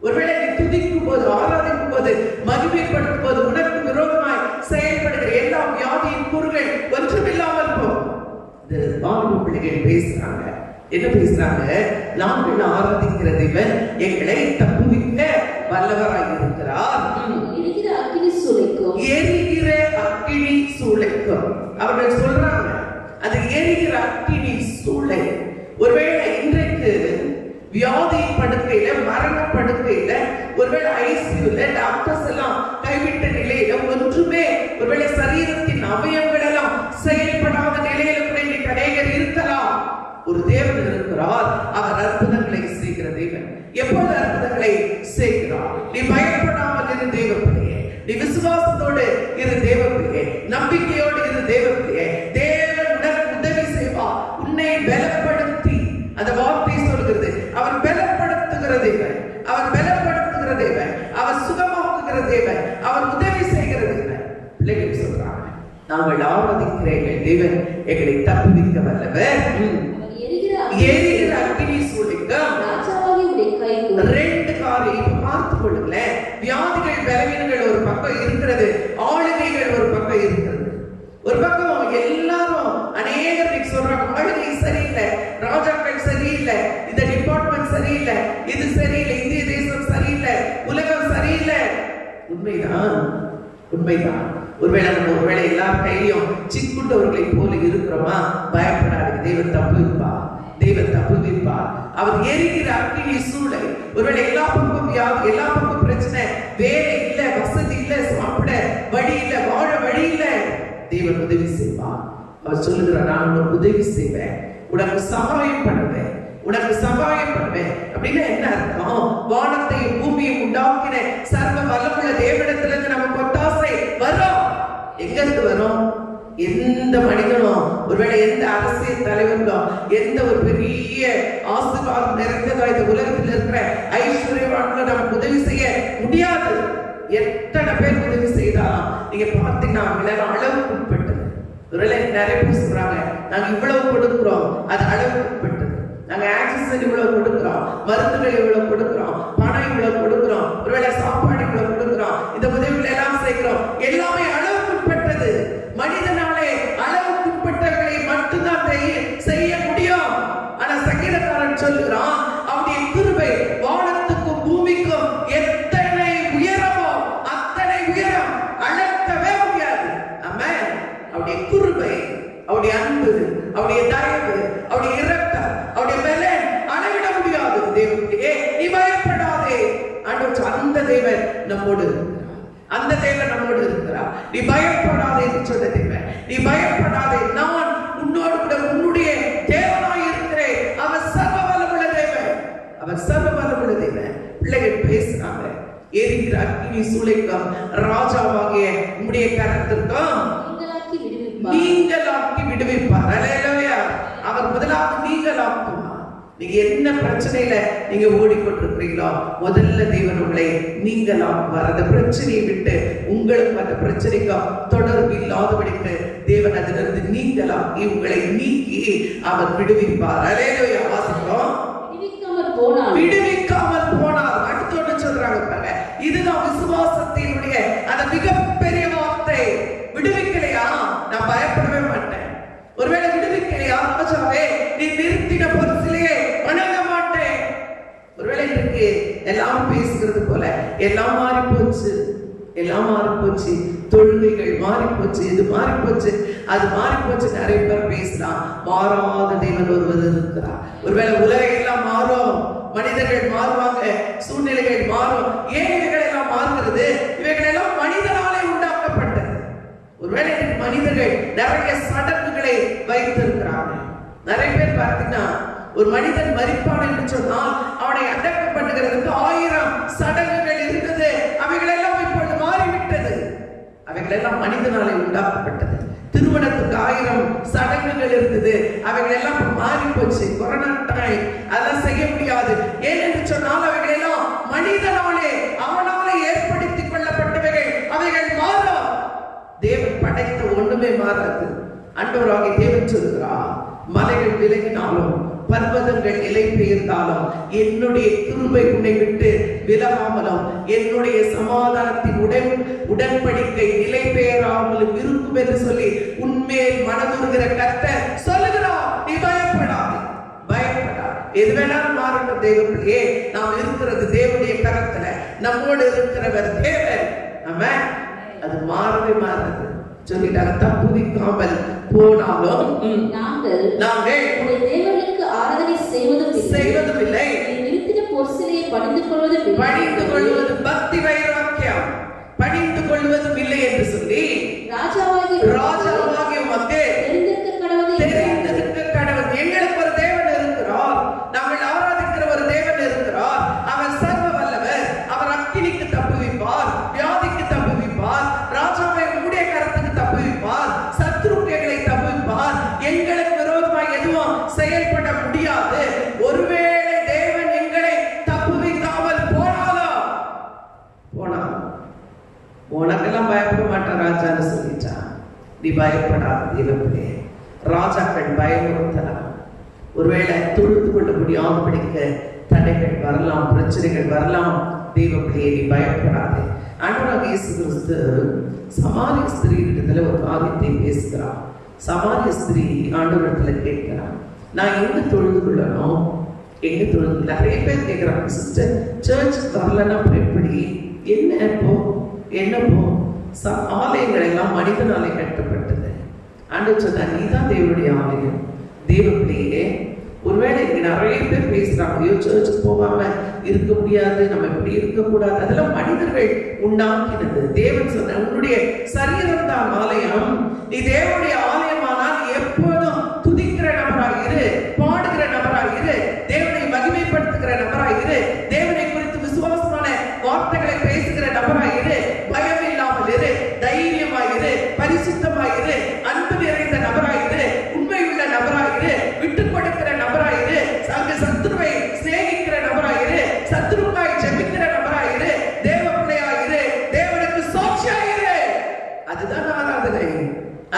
ஒருவேளை நீ துதிக்கும் போது, ஆராதிக்கும் போது, மகிமைப்படுத்தும் போது உனக்கு விரோதமாய் செயல்படுகிற எல்லா வியாதியின் கூறுகள் ஒன்றுமில்லாமல் போகும். இந்த வாலிப பிள்ளைகள் பேசுறாங்க. என்ன பேசுறாங்க? நாங்கள் ஆராதிக்கிற தேவன் எங்களை தப்புவிக்க வல்லவராய் இருக்கிறார். எரிகிற அக்கினி சூளைக்கும், எரிகிற அக்கினி சூளைக்கும் அவர்கள் சொல்றாங்க. அது எரிகிற அக்கினி சூளை. ஒருவேளை இன்றைக்கு வியாதி படுக்கையில, மரண படுக்கையில, ஒருவேளை ஐசியூல டாக்டர்ஸ் எல்லாம் கைவிட்ட நிலையில, ஒன்றுமே ஒருவேளை சரீரத்தின் அவயவங்கள் எல்லாம் செயல்படாத நிலையில கூட இன்னைக்கு அநேகர் இருக்கலாம். ஒரு தேவன் இருக்கிறார், அவர் அற்புதங்களை செய்கிற தேவன். எப்போது அற்புதங்களை செய்கிறார்? நீ பயப்படாமல் இரு தேவப்பிள்ளையே, நீ விசுவாசத்தோடு இரு தேவப்பிள்ளையே, நம்பிக்கையோடு இரு தேவப்பிள்ளையே. தேவன் உனக்கு உதவி செய்வார், உன்னை பலப்படுத்தி. அந்த வார்த்தை சொல்கிறது, அவர் பலப்படுத்துகிற தேவன், அவர் பலப்படுத்துகிற தேவன், அவர் சுகமாக்குகிற தேவன், அவர் உதவி செய்கிற தேவன். பிள்ளைகள் சொல்றாங்க, நாங்கள் ஆராதிக்கிற எங்கள் தேவன் எங்களை தப்புவிக்க வல்லவர். எரிகிற அக்கினி சூளைக்கும், ரெண்டு காரியம் இப்ப பார்த்துக் கொள்ளுங்களேன். வியாதிகள், பலவீனங்கள் ஒரு பக்கம் இருக்கிறது, ஆளுகைகள் ஒரு பக்கம் இருக்கிறது. ஒரு பக்கம் எல்லாரும் அநேகர் சொல்றாங்க, ஆளுகை சரியில்லை, ராஜாக்கள் சரியில்லை, இந்த டிபார்ட்மெண்ட் சரியில்லை, இது சரியில்லை, இந்திய தேசம் சரியில்லை, உலகம் சரியில்லை. உண்மைதான், உண்மைதான். ஒருவேளை எல்லார் கையிலும் சிக்குண்டவர்களை போல இருக்கிறோமா? பயப்படாது, தேவன் தப்புவிப்பா, தேவன் தப்புவிப்பா. அவர் எரிகிற அக்கினி சூளை. ஒருவேளை எல்லா பக்கம் வியாதி, எல்லா பக்கம் பிரச்சனை, வேலை இல்ல, வசதி இல்ல, சாப்பிட வழி இல்ல, வாழ வழி இல்ல, தேவன் உதவி செய்வார். அவர் சொல்லுகிறார், நான் உனக்கு உதவி செய்வேன், உனக்கு சகாயம் பண்ணுவேன், உனக்கு சகாயம் பண்ணுவேன். அப்படின்னா என்ன அர்த்தம்? வானத்தையும் பூமியும் உண்டாக்கின சர்வ வல்லமுள்ள தேவனிடத்திலிருந்து நமக்கு ஒத்தாசை வரும். எங்க இருந்து வரும்? எந்த மனிதனும், ஒருவேளை எந்த அரசியல் தலைவர்களும், எந்த ஒரு பெரிய ஆசீர்வாதம் நிறைந்ததா இந்த உலகத்தில் இருக்கிற ஐஸ்வர்யவான்களும் நமக்கு உதவி செய்ய முடியாது. எத்தனை பேர் உதவி செய்தாலும் நீங்க பார்த்தீங்கன்னா அளவுக்கு உட்பட்டது. ஒருவேளை நிறைய பேர் சொல்றாங்க, நாங்க இவ்வளவு கொடுக்கிறோம், அது அளவுக்கு உட்பட்டது. நாங்க ஆக்சஸரி இவ்வளவு கொடுக்கிறோம், மருந்துகள் இவ்வளவு கொடுக்கிறோம், பணம் இவ்வளவு கொடுக்கிறோம், ஒருவேளை சாப்பாடு இவ்வளவு கொடுக்கிறோம், இந்த உதவிகள் எல்லாம் செய்கிறோம். எல்லாமே அளவுக்கு உட்பட்டது. மனிதனாலே அளவுக்கு உட்பட்டவர்களை மட்டும்தான் செய்ய முடியும். ஆனா சங்கீதக்காரன் சொல்லுகிறான், அவருடைய கிருபை வானத்துக்கும் பூமிக்கும் எத்தனை உயரமோ அத்தனை உயரம், அளக்கவே முடியாது. ஆமென். அவருடைய கிருபை, அவருடைய அன்பு, அவருடைய தயவு, அவருடைய இரக்கம், அவருடைய பலன் அளவிட முடியாது. தேவனே நீ பயப்படாதே. ஆண்டவர் அந்த தேவன் நம்மோடு இருக்கிறார். அந்த தேவன் நம்மோடு இருக்கிறார். நீ பயப்படாதே என்று சொன்ன தேவன். நீ பயப்படாதே, நான் உன்னோடு கூட உன்னுடைய தேவனாய் இருக்கிறேன். அவர் சர்வ வல்லமுள்ள தேவன். அவர் சர்வ வல்லமுள்ள தேவன். பிள்ளைகள் பேசுறாங்க, எரிகிற அக்கினி சூளைக்கும் ராஜாவாகிய உம்முடைய கரத்திற்கும் நீங்களாக்கி விடுவிப்பார். அல்லேலூயா. அவர் முதலாவது நீங்களாக்குவார். நீங்க என்ன பிரச்சனையில நீங்க ஓடிக்கொண்டிருக்கிறீங்களோ முதல்ல தேவன் உங்களை நீங்களாக்குவார். அந்த பிரச்சனையை விட்டு உங்களுக்கு அந்த பிரச்சனைக்கும் தொடர்பு இல்லாதபடிக்கு தேவன் அதிலிருந்து நீங்களாக்கி உங்களை நீக்கி அவர் விடுவிப்பார். அல்லேலூயா. வாசிக்கிறோம், விடுவிக்காமல் போனார். அடுத்து ஒன்று சொல்றாங்க பாருங்க, இதுதான் விசுவாசத்தினுடைய அந்த மிகப்பெரிய வார்த்தை. விடுவிக்கலையா நான் பயப்படவே மாட்டேன். ஒருவேளை விடுவிக்கலையா ராஜாவே நீ நிறுத்தின பொருசிலேயே வணங்க மாட்டேன். ஒருவேளை இருக்கு எல்லாம் பேசுகிறது போல எல்லாம் மாறி போச்சு, எல்லாம் மாறி போச்சு, தொழுகைகள் மாறி போச்சு, இது மாறி போச்சு, அது மாறி போச்சு. நிறைய பேர் பேசலாம். மாறாத தேவன் ஒருவர் இருக்கிறார். ஒருவேளை உலகம் எல்லாம் மாறும், மனிதர்கள் மாறுவாங்க, சூழ்நிலைகள் மாறும். ஏன் இவைகள் எல்லாம் மாறுகிறது? இவைகள் எல்லாம் மனிதனாலே உண்டாக்கப்பட்டது. ஒருவேளை மனிதர்கள் நிறைய சடங்குகளை வைத்திருக்கிறார்கள். நிறைய பேர் பார்த்தீங்கன்னா ஒரு மனிதன் மரிப்பான் என்று சொன்னால் அவனை அடக்கம் பண்ணுகிறதுக்கு 1000 சடங்குகள் இருந்தது. அவைகள் எல்லாம் இப்பொழுது மாறிவிட்டது. அவைகள் எல்லாம் மனிதனாலே உண்டாக்கப்பட்டது. திருமணத்துக்கு 1000 சடங்குகள் இருந்தது. அவைகள் எல்லாம் மாறி போச்சு. கொரோனா டைம், அதெல்லாம் செய்ய முடியாது. ஏனென்று சொன்னால் அவைகள் எல்லாம் மனிதனாலே அவனாலே ஏற்படுத்திக் கொள்ளப்பட்டவைகள். அவைகள் மாறும். தேவன் படைத்த ஒண்ணுமே மாறாது. ஆண்டவராகிய தேவன் சொல்கிறார், மலைகள் விலகினாலும் பர்வதங்கள் நிலை பெயர்ந்தாலும் என்னுடைய கிருபை உன்னை விட்டு விலகாமலும் என்னுடைய சமாதானத்தின் உடன்படிக்கை நிலை பெயராமலும் இருக்கும் என்று சொல்லி உன்மேல் மனதுருகிற கர்த்தர் சொல்லுகிறார். நீ பயப்படாதே, பயப்படாதே. எது வேணாலும் மாறட்டும் தேவர்களே, நாம் இருக்கிறது தேவனுடைய கரத்துல. நம்மோடு இருக்கிறவர் தேவன். ஆமென். அது மாறவே மாறாது. சொல்லிட்டாங்க, தப்புவிக்காமல் போனாலும் நாங்கள் உடைய தேவனுக்கு ஆராதனை செய்வதும் இல்லை, நிறுத்தின பொருசிலே பணிந்து கொள்வது பக்தி வைராக்கியம், பணிந்து கொள்வதும் இல்லை என்று சொல்லி ராஜாவாகிய மக்கள் தெரிந்திருக்க கடவுள். எங்களுக்கு ஒரு தேவன் இருக்கிறார், நாங்கள் ஆராதிக்கிற ஒரு தேவன் இருக்கிறார். அவர் சர்வ வல்லவர். அவர் அக்கினிக்கு தப்புவிப்பார், வியாதிக்கு தப்புவிப்பார், ராஜாவை உடைய கரத்துக்கு தப்புவிப்பார், சத்துருக்களை தப்புவிப்பார். எங்களுக்கு விரோதமாக எதுவும் செயல்பட முடியாது. ஒருவேளை தேவன் எங்களை தப்புவிக்காமல் போனாலும் உனக்கெல்லாம் பயப்பட மாட்டான் ராஜான்னு சொல்லிட்டான். நீ பயப்படாத தேவனே. ராஜாக்கள் பயமுறுத்தலாம். ஒருவேளை தொழுது கொள்ள முடியாம தடைகள் வரலாம், பிரச்சனைகள் வரலாம். தேவப்பிள்ளையே நீ பயப்படாதே. ஆண்டவராகிய இயேசு கிறிஸ்து சமாரிய ஸ்திரீ இடத்துல ஒரு காரியத்தை பேசுகிறார். சமாரிய ஸ்திரீ ஆண்டவரிடத்துல கேட்கிறார், நான் எங்க தொழுது கொள்ளணும், எங்க தொழுது. நிறைய பேர் கேட்கிறாங்க, சிஸ்டர் சர்ச்சுக்கு வரலன்னா எப்படி, என்னப்போ ஆலயங்கள் எல்லாம் மனிதனாலே கட்டப்பட்டது. ஆண்டவர் சொன்னார், நீதான் தேவனுடைய ஆலயம். தேவப்பிள்ளையே, ஒருவேளை இங்க நிறைய பேர் பேசுறாங்க, ஐயோ சர்ச்சுக்கு போகாம இருக்க முடியாது, நம்ம இப்படி இருக்கக்கூடாது. அதெல்லாம் மனிதர்கள் உண்டாக்கினது. தேவன் சொன்ன உன்னுடைய சரீரம் தான் ஆலயம். நீ தேவனுடைய ஆலயமானால் எப்போதும் துதிக்கிற நபராக இரு, பாடுகிற நபராக இரு, தேவனை மகிமைப்படுத்துகிற நபராக இரு, தேவனை குறித்து விசுவாசமான வார்த்தைகளை பேசுகிற நபராக இரு, பயம் இல்லாமல் இரு, தைரியமாக இரு, பரிசுத்தமாக இரு, அன்பு நிறைந்த நபராக இரு, உண்மை உள்ள நபராக இரு, விட்டு கொடுக்கிற நபராக இரு, சத்துருவை சிநேகிக்கிற நபராக இரு, சத்துருக்காய் ஜெபிக்கிற நபராக இரு, தேவ பிள்ளையாக இரு, தேவனுக்கு சாட்சியாக இரு. அதுதான் ஆராதனை,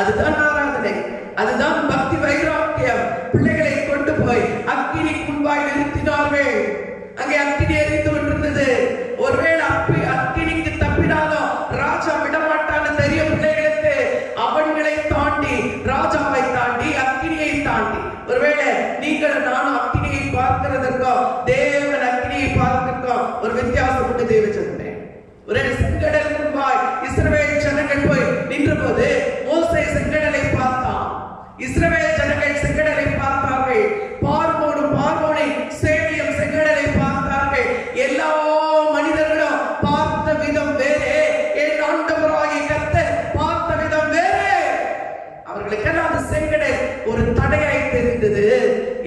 அதுதான் ஆராதனை, அதுதான் பக்தி வைராக்கியம். பிள்ளைகளை கொண்டு போய் அக்கினி முன்பாய் நிறுத்தினார்கள். அங்கே அக்கினி எரிந்து கொண்டிருந்தது. ஒருவேளை அக்கினிக்கு தப்பினாலும் ராஜா விடமாட்டான்னு தெரியும் பிள்ளைகளுக்கு. அவன்களை தாண்டி, ராஜாவை தாண்டி, அக்கினியை தாண்டி, ஒருவேளை நீங்கள் நானும் அக்கினியை பார்க்கிறதற்கோ தேவன் அக்கினியை பார்க்கிறதுக்கோ ஒரு வித்தியாசம் உண்டு. தேவ சொன்னேன், ஒரு செங்கடல் முன்பாய் இஸ்ரவேல் ஜனங்கள் போய் நின்ற போது மோசே செங்கடலை பார்த்தான். இஸ்ரவேல் ஜனங்கள் செங்கடலை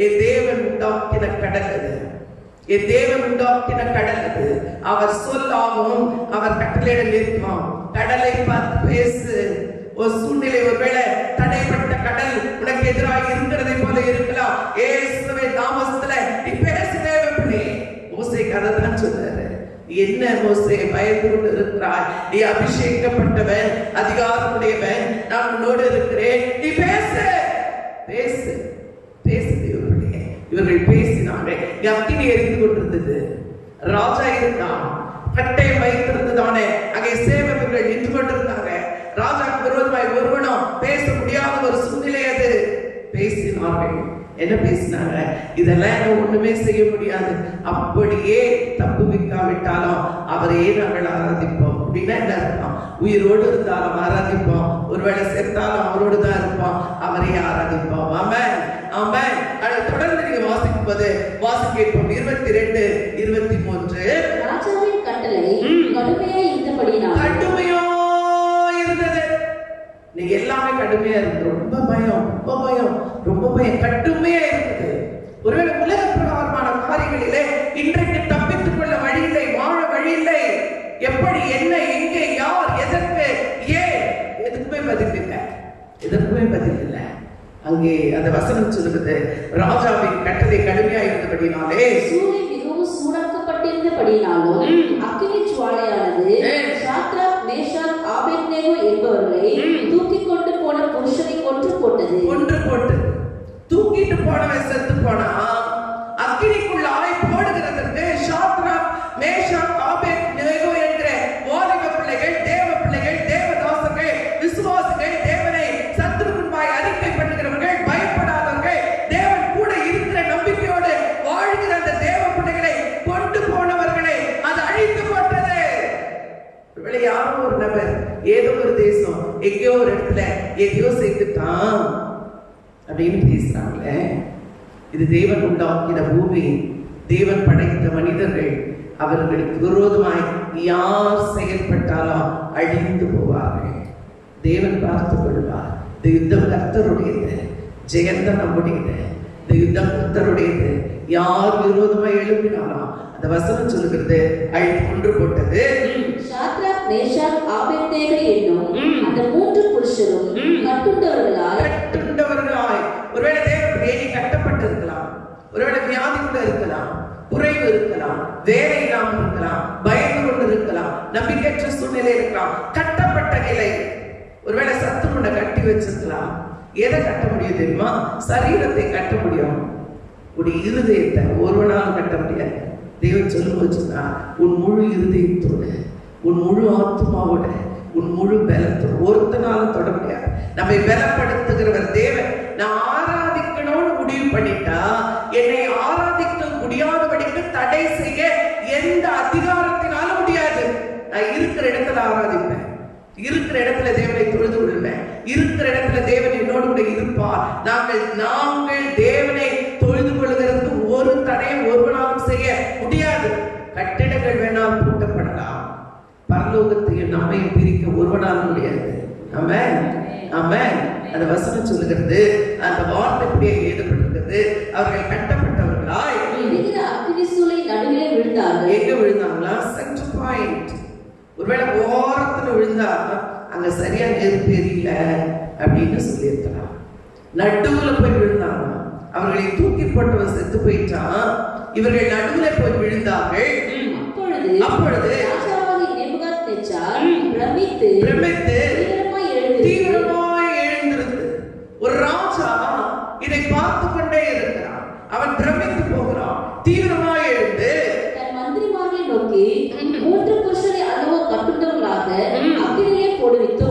என் தேவன் உண்டாக்கின கடல் அது. என் தேவன் உண்டாக்கின கடல் அது. அவர் சொல்லாகவும் அவர் கட்டளையிட நிற்கும். கடலை பார்த்து பேசு. ஒரு சூழ்நிலை ஒருவேளை தடைப்பட்ட கடல் உனக்கு எதிராக இருக்கிறதை போல இருக்கலாம். இயேசுவே நாமத்திலே நீ பேசு தேவனே. மோசேக்கு அதை தான் சொன்னாரு. என்ன மோசே பயந்து கொண்டு இருக்கிறாய்? நீ அபிஷேகப்பட்டவன், அதிகாரமுடையவன், நான் உன்னோடு இருக்கிறேன், நீ பேசு பேசு பேசு தேவனே. இவர்கள் பேசினாங்க. அக்கினி எரிந்து கொண்டிருந்தது. ராஜா இருந்தான், கட்டையை வைத்திருந்ததானே அங்கே சேவகர்கள் நின்று கொண்டிருந்தாங்க. ராஜாக்கு விரோதமாய் ஒருவனும் பேச முடியாத ஒரு சூழ்நிலை அது. பேசினார்கள். என்ன பேசினாங்க? இதெல்லாம் ஒண்ணுமே செய்ய முடியாது, அப்படியே தப்புவிக்காவிட்டாலும் அவரையே நாங்கள் ஆராதிப்போம். அப்படின்னா என்ன அர்த்தம்? உயிரோடு இருந்தாலும் ஆராதிப்போம், ஒருவேளை செத்தாலும் அவரோடு தான் இருப்போம், அவரையே ஆராதிப்போம். ஆமென் ஆமென். தொடர்ந்து நீங்க வாசிக்கும் போது வாசிப்போம். 22, 23. ராஜாவின் கட்டளை கடுமையா இருந்தபடியினால் கடுமையா இருந்தது. நீங்க எல்லாமே கடுமையா இருக்கு. ரொம்ப பயம், ரொம்ப பயம், ரொம்ப பயம், கடுமையா இருக்குது. ஒருவேளை உலக பிரகாரமான காரியங்களிலே இன்றைக்கு தப்பித்துக் கொள்ள வழி இல்லை, வாழ வழி இல்லை. எப்படி, என்ன, எங்கே, யார், எதற்கு, ஏன், எதுக்குமே பதில் இல்லை, எதற்குமே பதில் இல்லை. அங்கே அந்த வசனம் சொல்லுகிறது, ராஜாவின் கட்டளை கடுமையா இருந்தபடினாலே சூரியன் மிகவும் சூடாக்கப்பட்டிருந்தபடினாலும் அக்கினி ஜுவாலையானது சாத்ராக், மேஷாக், ஆபேத்நேகோ என்பவர்களை தூக்கிக் கொண்டு போன புருஷனை கொன்று போட்டது. தூக்கிட்டு போனவன் செத்து போனா அக்கினிக்குள்ள ஆய் போடுகிறதற்கு சாத்ராக், மேஷாக், ஆபேத்நேகோ என்ற வாலிப பிள்ளைகள், தேவ பிள்ளைகள், தேவதாசர்கள், விசுவாசிகள், தேவனை சத்துருக்குள்ளாய் அறிக்கை பண்ணுகிறவர்கள், பயப்படாதவர்கள், தேவன் கூட இருக்கிற நம்பிக்கையோடு வாழ்கிற அந்த தேவ பிள்ளைகளை கொண்டு போனவர்களை அது அழித்து போட்டது. யாரோ ஒரு நபர், ஏதோ ஒரு தேசம், எங்கேயோ ஒரு இடத்துல எதையோ செய்துட்டான் அப்படின்னு பேசுறாங்களே. இது தேவன் உண்டாக்கின பூமி, தேவன் படைத்த மனிதர்கள். அவர்களுக்கு விரோதமாய் யார் செயல்பட்டாலும் அழிந்து போவார்கள். தேவன் பார்த்துக் கொள்வார். இந்த யுத்தம் கர்த்தருடையது, ஜெயந்தான் நம்முடையது. இந்த யுத்தம் கர்த்தருடையது. யார் விரோதமாய் எழுப்பினாலும் அந்த வசனம் சொல்லுகிறது, அழித்து கொன்று போட்டது. சாத்ராக், மேஷாக், ஆபேத்நேகோ என்னும் அந்த மூன்று புருஷரும் கட்டுண்டவர்களாய், ஒருவேளை தேவனுடைய நீ கட்டப்பட்டிருக்கலாம், ஒருவேளை வியாதி கூட இருக்கலாம், குறைவு இருக்கலாம், வேலை இல்லாமல் இருக்கலாம், பயந்து கொண்டு இருக்கலாம், நம்பிக்கையற்ற சூழ்நிலை இருக்கலாம், கட்டப்பட்ட நிலை. ஒருவேளை சத்துரு உன்னை கட்டி வச்சிருக்கலாம். எதை கட்ட முடியும் தெரியுமா? சரீரத்தை கட்ட முடியும், உடைய இருதயத்தை ஒருவனாலும் கட்ட முடியாது. தேவன் சொல்லும்போது சொன்னா, உன் முழு இருதயத்தோட, உன் முழு ஆத்மாவோட, உன் முழு பலத்தோட ஒருத்தனாலும் தொட முடியாது. நம்மை பலப்படுத்துகிறவர் தேவன். நான் ஆராதிக்கணும்னு முடிவு பண்ணிட்டா என்னை ஆராதிக்க முடியாதபடிக்கு தடை செய்ய எந்த அதிகாரத்தினாலும் முடியாது. நான் இருக்கிற இடத்துல ஆராதிப்பேன், இருக்கிற இடத்துல தேவனை தொழுது கொள்வேன், இருக்கிற இடத்துல தேவன் என்னோடு கூட இருப்பார். நாங்கள் தேவனை தொழுது கொள்கிறதுக்கு ஒரு தடையும் ஒருவனாலும் செய்ய முடியாது. கட்டிடங்கள் வேணால் பூட்டப்படலாம், பரலோகத்தையும் நம்மையும் பிரிக்க ஒருவனாலும் முடியாது. ஆமென் ஆமென். அந்த வசனம் சொல்லுகிறது, அந்த வார்த்தை அப்படியே எழுதப்பட்டிருக்கிறது. அவர்கள் கட்டப்பட்டவர்களாய் அக்கினி சூளை நடுவிலே விழுந்தார்கள். எங்க விழுந்தாங்களா? Centre point. ஒருவேளை ஓரத்துல விழுந்தா அங்க சரியா நெருப்பு எரியல அப்படின்னு சொல்லியிருக்கலாம். நடுவுல போய் விழுந்தாங்க. அவர்களை தூக்கி போட்டவன் செத்து போயிட்டான். இவர்கள் நடுவுல போய் விழுந்தார்கள். அப்பொழுது ராஜாவாகிய நேபுகாத்நேச்சார் பிரமித்து தீவிரமாய் எழுந்திருந்து, ஒரு ராஜா இதை பார்த்து கொண்டே இருக்கிறான். அவன் பிரமித்து போகிறான். தீவிரமாய் எழுந்து தன் மந்திரிமார்களை நோக்கி, மூன்று புருஷரை அளவோ கட்டுண்டவர்களாக அக்கினியிலே போடுவித்து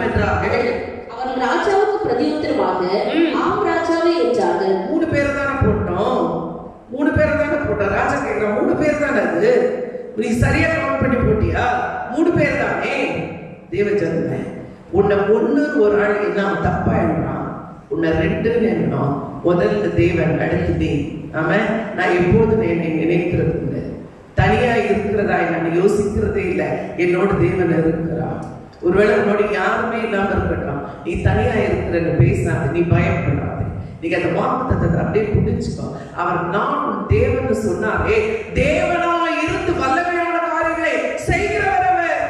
என்றார்கள். அவர்கள் ராஜாவுக்கு பிரதியுத்தரமாக, ஆம் ராஜாவே என்றார்கள். 3 பேர் தானே போட்டோம், 3 பேர் தானே போட்டோம். ராஜா கேட்கிறான், 3 பேர் தானே அது? நீ சரியா கவுண்ட் பண்ணி போட்டியா? 3 பேர் தானே. தேவஜனமே, உன்னை 1 ஒரு ஆள் என்ன தப்பா எண்ணான், உன்னை 2 எண்ணணும். முதல்ல தேவன், அடுத்து நீ. ஆமாம். நான் எப்போதும் என்னை நினைக்கிறது இல்லை, தனியா இருக்கிறதாய் நான் யோசிக்கிறதே இல்லை. என்னோட தேவன் இருக்கிறான். ஒருவேளை உன்னோட யாருமே இல்லாம இருக்கட்டும், நீ தனியா இருக்கிறன்னு பேசாது, நீ பயப்படாது. நீங்க அந்த வாக்குத்தத்தத்தை அப்படியே புரிஞ்சுக்கோ. அவர் நான் உன் தேவன் சொன்னாரே, தேவனாய் இருந்து வல்லமையான காரியங்களை செய்கிறவர்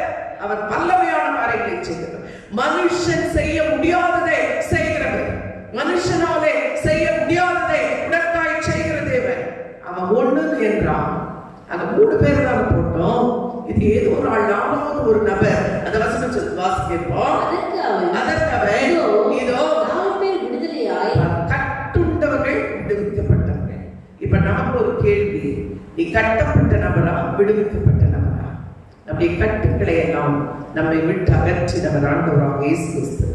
அவர் வல்லமையான காரியங்களை செய்கிறவர். மனுஷன் செய்ய முடியாததை செய்கிறவர், மனுஷனாலே செய்ய முடியாததை உனக்காய் செய்கிற தேவன். அவன் ஒண்ணு என்றான். அங்க 3 பேர் தான் போட்டோம். இது ஏதோ ஒரு ஆள், நாலாவது ஒரு நபர். அந்த வசனம் சொல்லி வாசிப்போம். அதற்கு அவன் இதோ 4 பேர் விடுதலையாய் கட்டுண்டவர்கள் விடுவிக்கப்பட்டவர்கள். இப்ப நமக்கு ஒரு கேள்வி, நீ கட்டப்பட்ட நபரா விடுவிக்கப்பட்ட நபரா? நம்முடைய கட்டுக்களை எல்லாம் நம்மை விட்டு அகற்றினவர் ஆண்டவராக இயேசு கிறிஸ்து.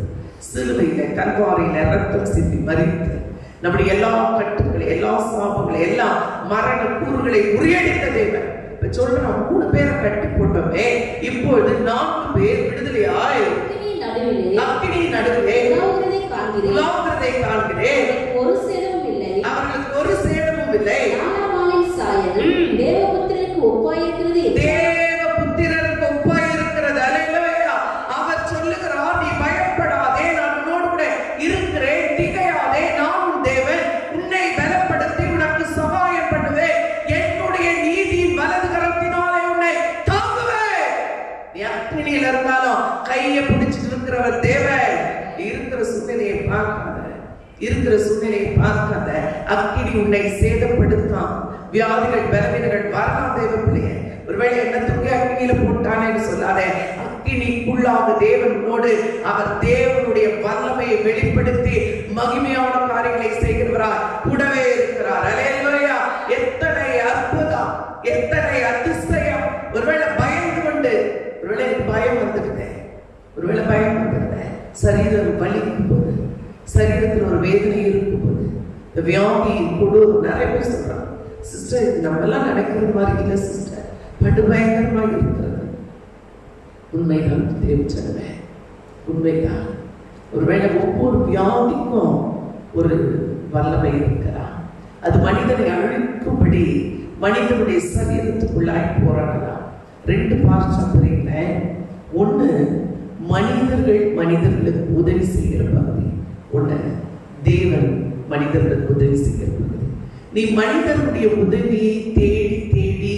சிலுவையில கல்வாரியில ரத்தம் சிந்தி மரித்து நம்முடைய எல்லா கட்டுக்களை, எல்லா சாபங்களை, எல்லா மரண கூறுகளை முறியடித்த தேவன். இப்ப சொல்றோம் 3 பேரை கட்டி போட்டோமே, இப்பொழுது 4 பேர் விடுதலையாய் அக்கினியின் நடுவிலே உலாவுகிறதை காண்கிறேன். ஒரு சேதமும் இல்லை, அவர்களுக்கு ஒரு சேதமும் இல்லை. 4ஆம் நாளின் சாயல் தேவபுத்திரருக்கு ஒப்பாயிருக்கிறது. தேவபுத்திரருக்கு ஒப்பாயிருக்கிறது. அல்லேலூயா. அவர் சொல்லுகிறார், நீ பயப்படாதே, நான் உன்னோடு கூட இருக்கிறேன், திகையாதே, நான் உன் தேவன், உன்னை பலப்படுத்தி உனக்கு சகாயம் பண்ணுவேன், என்னுடைய நீதியின் வலது கரத்தினாலே உன்னை தாங்குவேன். நீ அக்கினியில் இருந்தாலும் கையை பிடிச்சிட்டு இருக்கிறவர் தேவன். இருக்கிற சூழ்நிலையை பார்க்காத, இருக்கிற சூழ்நிலையை பார்க்காத. அக்கினி உன்னை சேதப்படுத்தான். வியாதிகள் பலவீனங்கள் வரலாம் தேவ பிள்ளையே. ஒருவேளை என்ன தூக்கி அக்கினியில போட்டானேன்னு சொல்லாதே. அக்கினிக்குள்ளாக தேவனோடு அவர் தேவனுடைய வல்லமையை வெளிப்படுத்தி மகிமையான காரியங்களை செய்கிறவராய் கூடவே இருக்கிறார். அல்லேலூயா. எத்தனை அற்புதம், எத்தனை அதிசயம். ஒருவேளை பயந்து கொண்டு, ஒருவேளை பயம் வந்துடுதே, ஒருவேளை பயம் வந்துடுதே, சரீரம் வலிக்கும் போது, சரீரத்தில் ஒரு வேதனை இருக்கும் போது, இந்த வியாதி கொடு நிறைய பேர் சொல்றாங்க, சிஸ்டர் இது நம்ம எல்லாம் நினைக்கிறது மாதிரி இல்லை சிஸ்டர், படுபயங்கரமா இருக்கிறது. உண்மைதான் தேவச்சனமே, உண்மைதான். ஒருவேளை ஒவ்வொரு வியாதிக்கும் ஒரு வல்லமை இருக்கிறார். அது மனிதனை அழிக்கும்படி மனிதனுடைய சரீரத்துக்குள்ளாய் போராடலாம். 2 பார்ட் சொல்றீங்க. ஒண்ணு மனிதர்கள் மனிதர்களுக்கு உதவி செய்கிற பகுதி, ஒண்ணு தேவன் மனிதர்களுக்கு உதவி செய்கிற பகுதி. நீ மனிதனுடைய உதவியை தேடி தேடி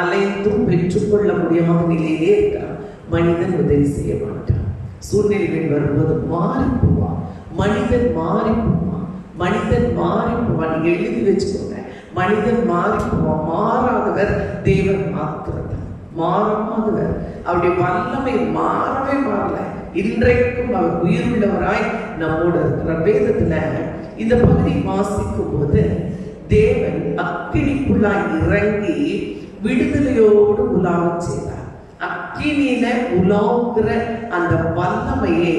அலைந்தும் பெற்றுக்கொள்ள முடியாத நிலையிலே இருக்கா, மனிதன் உதவி செய்ய மாட்டான். சூழ்நிலைகள் வரும்போது மாறி போவான், மனிதன் மாறி போவான், மனிதன் மாறி போவான். நீங்க எழுதி வச்சுக்கோங்க, மனிதன் மாறி போவான். மாறாதவர் தேவன் மாத்திரதான், மாறாதவர். அவருடைய வல்லமை மாறவே மாறல. இன்றைக்கும் அவர் உயிருள்ளவராய் நம்மோடு இருக்கிற. வேதத்துல இந்த பகுதி வாசிக்கும் போது தேவன் அக்கினிக்குள்ளாய் இறங்கி விடுதலையோடு உலாவ செய்தார். அக்கினியில உலாவுகிற அந்த வல்லமையை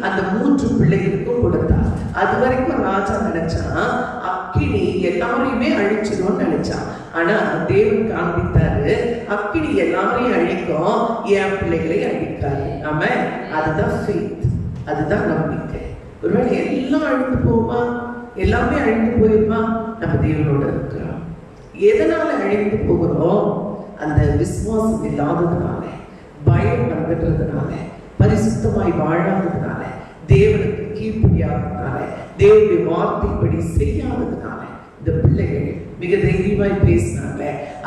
அந்த 3 பிள்ளைகளுக்கும் கொடுத்தார். அது வரைக்கும் ராஜா நினைச்சான் அக்கினி எல்லாரையுமே அழிச்சிடும்னு நினைச்சான். ஆனா தேவன் காண்பித்தாரு, அக்கினி எல்லாரையும் அழிக்கும், என் பிள்ளைகளை அழிக்காது. ஆமென். அதுதான் ஃபெய்த், அதுதான் நம்பிக்கை. ஒருவேளை எல்லாம் அழிந்து போமா, எல்லாமே அழிந்து போயிருமா, நம்ம தேவனோட இருக்கிறோம். எதனால அழிந்து போகிறோம்? அந்த விசுவாசம் இல்லாததுனால, பயம் வந்துடுறதுனால, பரிசுத்தமாய் வாழாததுனால, தேவனுக்கு கீழ்ப்படியாததுனால, தேவனுடைய வார்த்தைப்படி செய்யாததுனால இந்த பிள்ளைகள் மிக தைரியமாய் பேசினாங்க.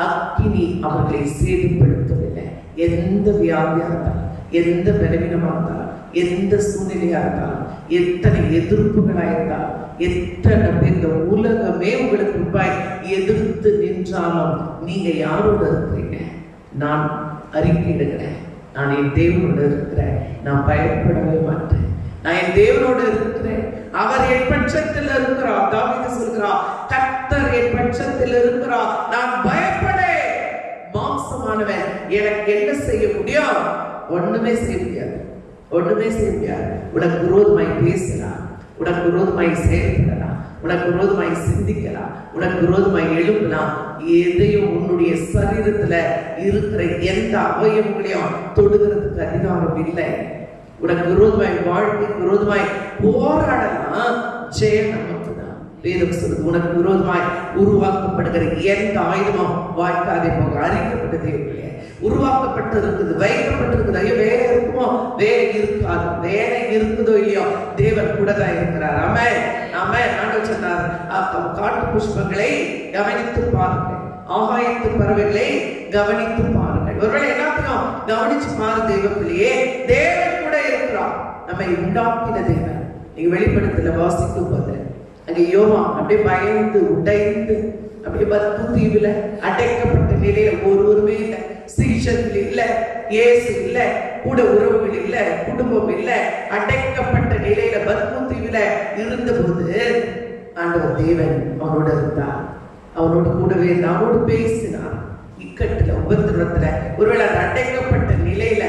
அக்கினி அவர்களை சேதப்படுத்தவில்லை. எந்த வியாதியா இருந்தாலும், எந்த பலவீனமா இருந்தாலும், எந்த சூழ்நிலையா இருந்தாலும், எத்தனை எதிர்ப்புகளா இருந்தாலும், எத்தனை பேர் இந்த உலகமே உங்களுக்கு முன்பாய் எதிர்த்து நின்றாலும் நீங்க யாரோட இருக்கிறீங்க? நான் அறிக்கையிடுகிறேன், நான் என் தேவனோட இருக்கிறேன், நான் பயப்படவே மாட்டேன், நான் என் தேவனோட இருக்கிறேன், அவர் என் பட்சத்தில் இருக்கிறார். தாவீது சொல்கிறார், கர்த்தர் என் பட்சத்தில் இருக்கிறார், நான் பயப்படேன். மாம்சமானவன் எனக்கு என்ன செய்ய முடியும்? ஒண்ணுமே செய்ய முடியாது, ஒண்ணுமே செய்ய முடியாது. உனக்கு விரோதமாய் பேசலாம், உனக்கு விரோதமாய் செயல்படலாம், உனக்கு விரோதமாய் சிந்திக்கலாம், உனக்கு விரோதமாய் எழுப்பலாம். எதையும் உன்னுடைய சரீரத்துல இருக்கிற எந்த அவயவங்களையும் தொடுகிறதுக்கு அதிகாரம் இல்லை. உனக்கு விரோதமாய் வாழ்க்கைக்கு விரோதமாய் போராடலாம், ஜெயம் நமக்கு தான். வேதம் சொல்லுது, உனக்கு விரோதமாய் உருவாக்கப்படுகிற எந்த ஆயுதமும் வாய்க்காதே போக அறிக்கப்பட்ட தேவர்களே. உருவாக்கப்பட்டு இருக்குது, வைக்கப்பட்டிருக்குது. ஐயோ வேற இருக்குமோ? வேற இருக்காது. வேற இருக்குதோ இல்லையோ, தேவன் கூட தான் இருக்கிறார். ஆமென் ஆமென். ஆண்டவர் சொன்னார், காட்டு புஷ்பங்களை கவனித்து பாருங்கள், ஆகாயத்து பறவைகளை கவனித்து பாருங்கள். ஒருவேளை எல்லாத்தையும் கவனிச்சு பாரு தேவ பிள்ளையே, தேவன் கூட இருக்கிறார். நம்மை உண்டாக்கின தேவன். நீங்க வெளிப்படுத்தல வாசிக்கும் போது அங்க யோவான் அப்படியே பயந்து உடைந்து அப்படியே பத்மு தீவுல அடைக்கப்பட்ட நிலையில ஒருவருமே இல்லை, சீஷர்கள் இல்ல, இயேசு இல்ல, கூட உறவுகள் இல்ல, குடும்பம் இல்ல, அடைக்கப்பட்ட நிலையில பத்மு தீவுல இருந்த போது ஆண்டவர் தேவன் அவனோட இருந்தார். அவனோடு கூடவே அவனோடு பேசினார். இக்கட்டுல உபத்திரத்துல ஒருவேளை அது அடைக்கப்பட்ட நிலையில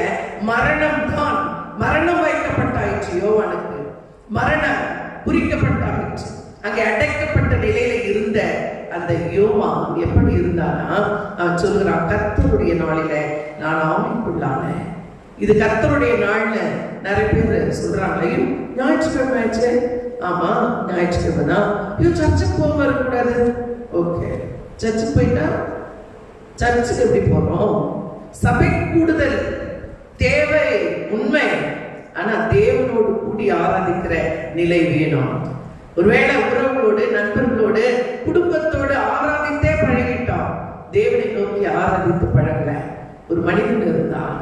மரணம் தான், மரணம் வைக்கப்பட்டாயிற்று. யோவானுக்கு மரணம் குறிக்கப்பட்டாயிற்று. அங்கே அடைக்கப்பட்ட நிலையில இருந்த அந்த யோவான் எப்படி இருந்தானா, அவன் சொல்கிறான், கர்த்தருடைய நாளில நான் ஆவிக்குள்ளானேன். இது கர்த்தருடைய நாள்ல நிறைய பேர் சொல்றாங்க, ஞாயிற்றுக்கிழமை ஆச்சு. ஆமா ஞாயிற்றுக்கிழமை தான். ஐயோ சர்ச்சுக்கு போக வரக்கூடாது. ஓகே, சர்ச்சுக்கு போயிட்டா சர்ச்சுக்கு எப்படி போறோம்? சபை கூடுதல் தேவை, உண்மை. ஆனா தேவனோடு கூடி ஆராதிக்கிற நிலை வேணும். ஒருவேளை உறவுகளோடு, நண்பர்களோடு, குடும்பத்தோடு ஆராதித்தே பழகிட்டோம், தேவனை நோக்கி ஆராதித்து பழகல. ஒரு மனிதன் இருந்தான்,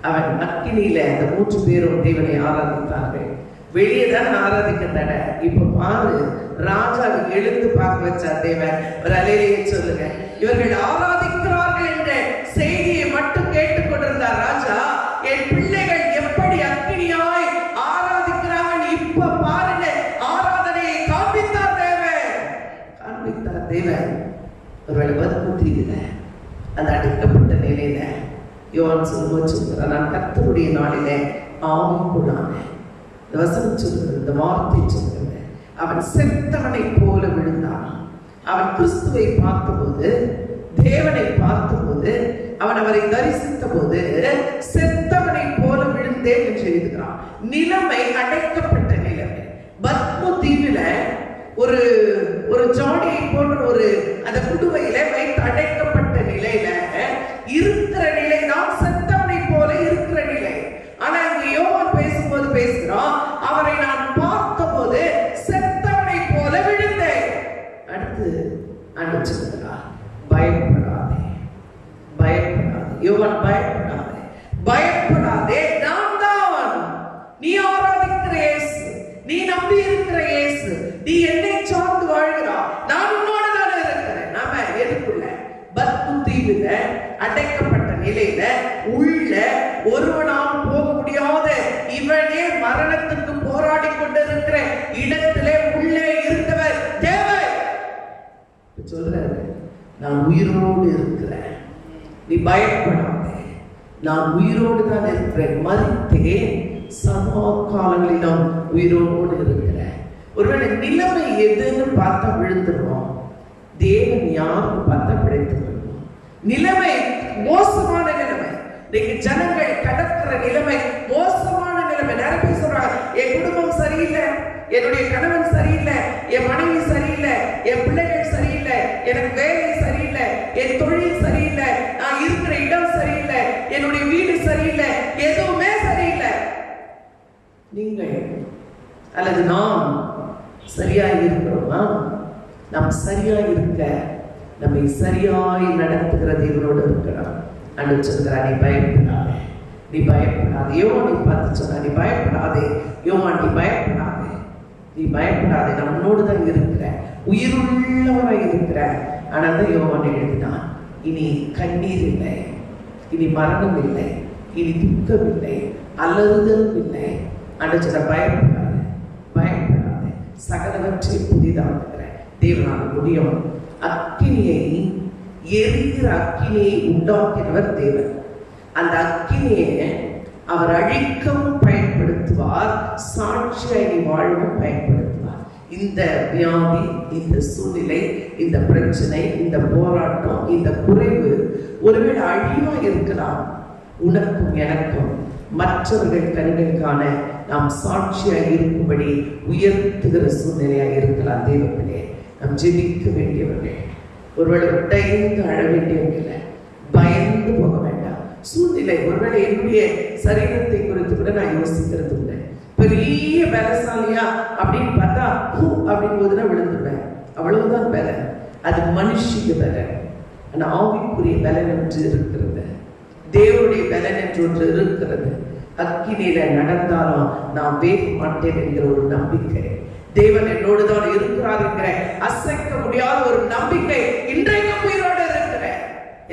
அவன் அக்கினியில அந்த 3 பேரும் தேவனை ஆராதித்தார்கள். வெளியே தான் ஆராதிக்க தட. இப்ப பாரு, ராஜாவை எழுந்து பார்க்க வச்சா தேவன். ஒரு அலையிலேயே சொல்லுங்க, இவர்கள் ஆராதிக்கிறார்கள் என்ற செய்தியை மட்டும் கேட்டுக் கொண்டிருந்தார் ராஜா. என் பிள்ளைகள் எப்படி அக்கினியாய் ஆராதிக்கிறாங்க இப்ப பாருங்க. ஆராதனையை காண்பித்தார் தேவன், காண்பித்தார் தேவன். ஒருவேளை வற்புறுத்தியில அந்த அடைக்கப்பட்ட நிலையில யோவான் சொல்லுகிறார், நான் கர்த்தருடைய நாளிலே ஆவிக்குள்ளானேன். இந்த வசனம் சொல்லுகிறது, இந்த வார்த்தை சொல்லுகிறது, அவன் செத்தவனை போல விழுந்தான். அவன் கிறிஸ்துவை பார்த்தபோது, தேவனை பார்த்தபோது, அவன் அவரை தரிசித்த போது செத்தவனை போல விழுந்தேன் என்று எழுதுகிறான். நிலைமை அடைக்கப்பட்ட நிலைமை. பத்மு தீவில ஒரு ஜாடியை போன்ற ஒரு அந்த குடுவையில வைத்து அடைக்கப்பட்ட நிலையில இருக்கிற நிலை தான் செத்தவனை போல இருக்கிற நிலை. ஆனா இங்க யோவான் பேசும்போது பேசுகிறான், அவரை நான் பார்த்த போது செத்தவனை போல விழுந்தேன். அடுத்து ஆண்டவர் சொல்கிறார், பயப்படாதே, பயப்படாதே. யோவான் பயப்படாதே, பயப்படாதே, நான் தான் நீ ஆராதிக்கிற இயேசு, நீ நம்பி இருக்கிற இயேசு, நீ என்னை சார்ந்து வாழ்கிறா, நான் உன்னோடு தானே இருக்கிறேன். நாம எதுக்குள்ள? பத்மு தீவுல அடைக்கப்பட்ட நிலையில உள்ள ஒருவனால் போக முடியாத, இவனே மரணத்துக்கு போராடி கொண்டிருக்கிற இடத்திலே உள்ளே இருந்தவர் தேவன் சொல்றாரு, நான் உயிரோடு இருக்கிறேன், நீ பயப்படாதே, நான் உயிரோடு தான் இருக்கிறேன், மரித்தேன், சதா காலங்களில் நான் உயிரோடு இருக்கிறேன். ஒருவேளை நிலைமை எதுன்னு பார்த்தா விழுந்துருவோம், தேவன் யாருக்கு பார்த்தா பிழைத்து விடுவோம். நிலைமை மோசமான நிலைமை, இன்னைக்கு ஜனங்கள் கடக்கிற நிலைமை மோசமான நிலைமை. நிறைய பேர் சொல்றாங்க, என் குடும்பம் சரியில்லை, என்னுடைய கணவன் சரியில்லை, என் மனைவி சரியில்லை, என் பிள்ளைகள் சரியில்லை, எனக்கு வேலை சரியில்லை, என் தொழில் சரியில்லை, நான் இருக்கிற இடம் சரியில்லை, என்னுடைய வீடு சரியில்லை, எதுவுமே சரியில்லை. நீங்கள் அல்லது நாம் சரியாய் இருக்கிறோமா? நாம் சரியாய் இருக்க, நம்மை சரியாய் நடத்துகிற தேவனோடு இருக்கிறோம். அன்று சொல்கிறார், நீ பயப்படாதே, நீ பயப்படாதே. யோவானை பார்த்து சொன்னார், நீ பயப்படாதே யோவான், நீ பயப்படாதே, நீ பயப்படாதே, நான் உன்னோடு தான் இருக்கிறேன், உயிருள்ளவராய் இருக்கிறேன். ஆனால் தான் யோவான் எழுதினான், இனி கண்ணீர் இல்லை, இனி மரணம் இல்லை, இனி துக்கம் இல்லை, அலறுதல் இல்லை. அன்று சொல்ற, பயப்படாதே, பயப்படாதே, சகலவற்றை புதிதாக்குகிற தேவனால் முடியும். அக்கினியை, எரிகிற அக்கினியை உண்டாக்கினவர் தேவன். அந்த அக்கினியை அவர் அழிக்கவும் பயன்படுத்துவார், சாட்சியாய் வாழவும் பயன்படுத்துவார். இந்த வியாதி, இந்த சூழ்நிலை, இந்த பிரச்சனை, இந்த போராட்டம், இந்த குறைவு ஒருவேளை அழிவா இருக்கலாம். உனக்கும் எனக்கும் மற்றவர்கள் கண்களுக்கான நாம் சாட்சியாக இருக்கும்படி உயர்த்துகிற சூழ்நிலையாக இருக்கலாம். தேவர்களே, நாம் ஜெபிக்க வேண்டியவர்கள், ஒருவேளை உடைந்து அழ வேண்டியவர்கள், பயந்து போக வேண்டாம். சூழ்நிலை. ஒருவேளை என்னுடைய சரீரத்தை குறித்து கூட நான் யோசிக்கிறது உண்டு. பெரிய பலசாலியா அப்படின்னு பார்த்தா அப்படின்னு போதுனா விழுந்துருவேன். அவ்வளவுதான் பலன். அது மனுஷிய பலன். ஆனா ஆவிக்குரிய பலன் என்று இருக்கிறது, தேவனுடைய பலன் என்று ஒன்று இருக்கிறது. அக்கினியில நடந்தாலும் நான் வேக மாட்டேன் என்கிற ஒரு நம்பிக்கை, தேவன் என்னோடு தான் இருக்கிறார் என்கிற அசைக்க முடியாத ஒரு நம்பிக்கை இன்றைக்கு உயிரோடு இருக்கிற.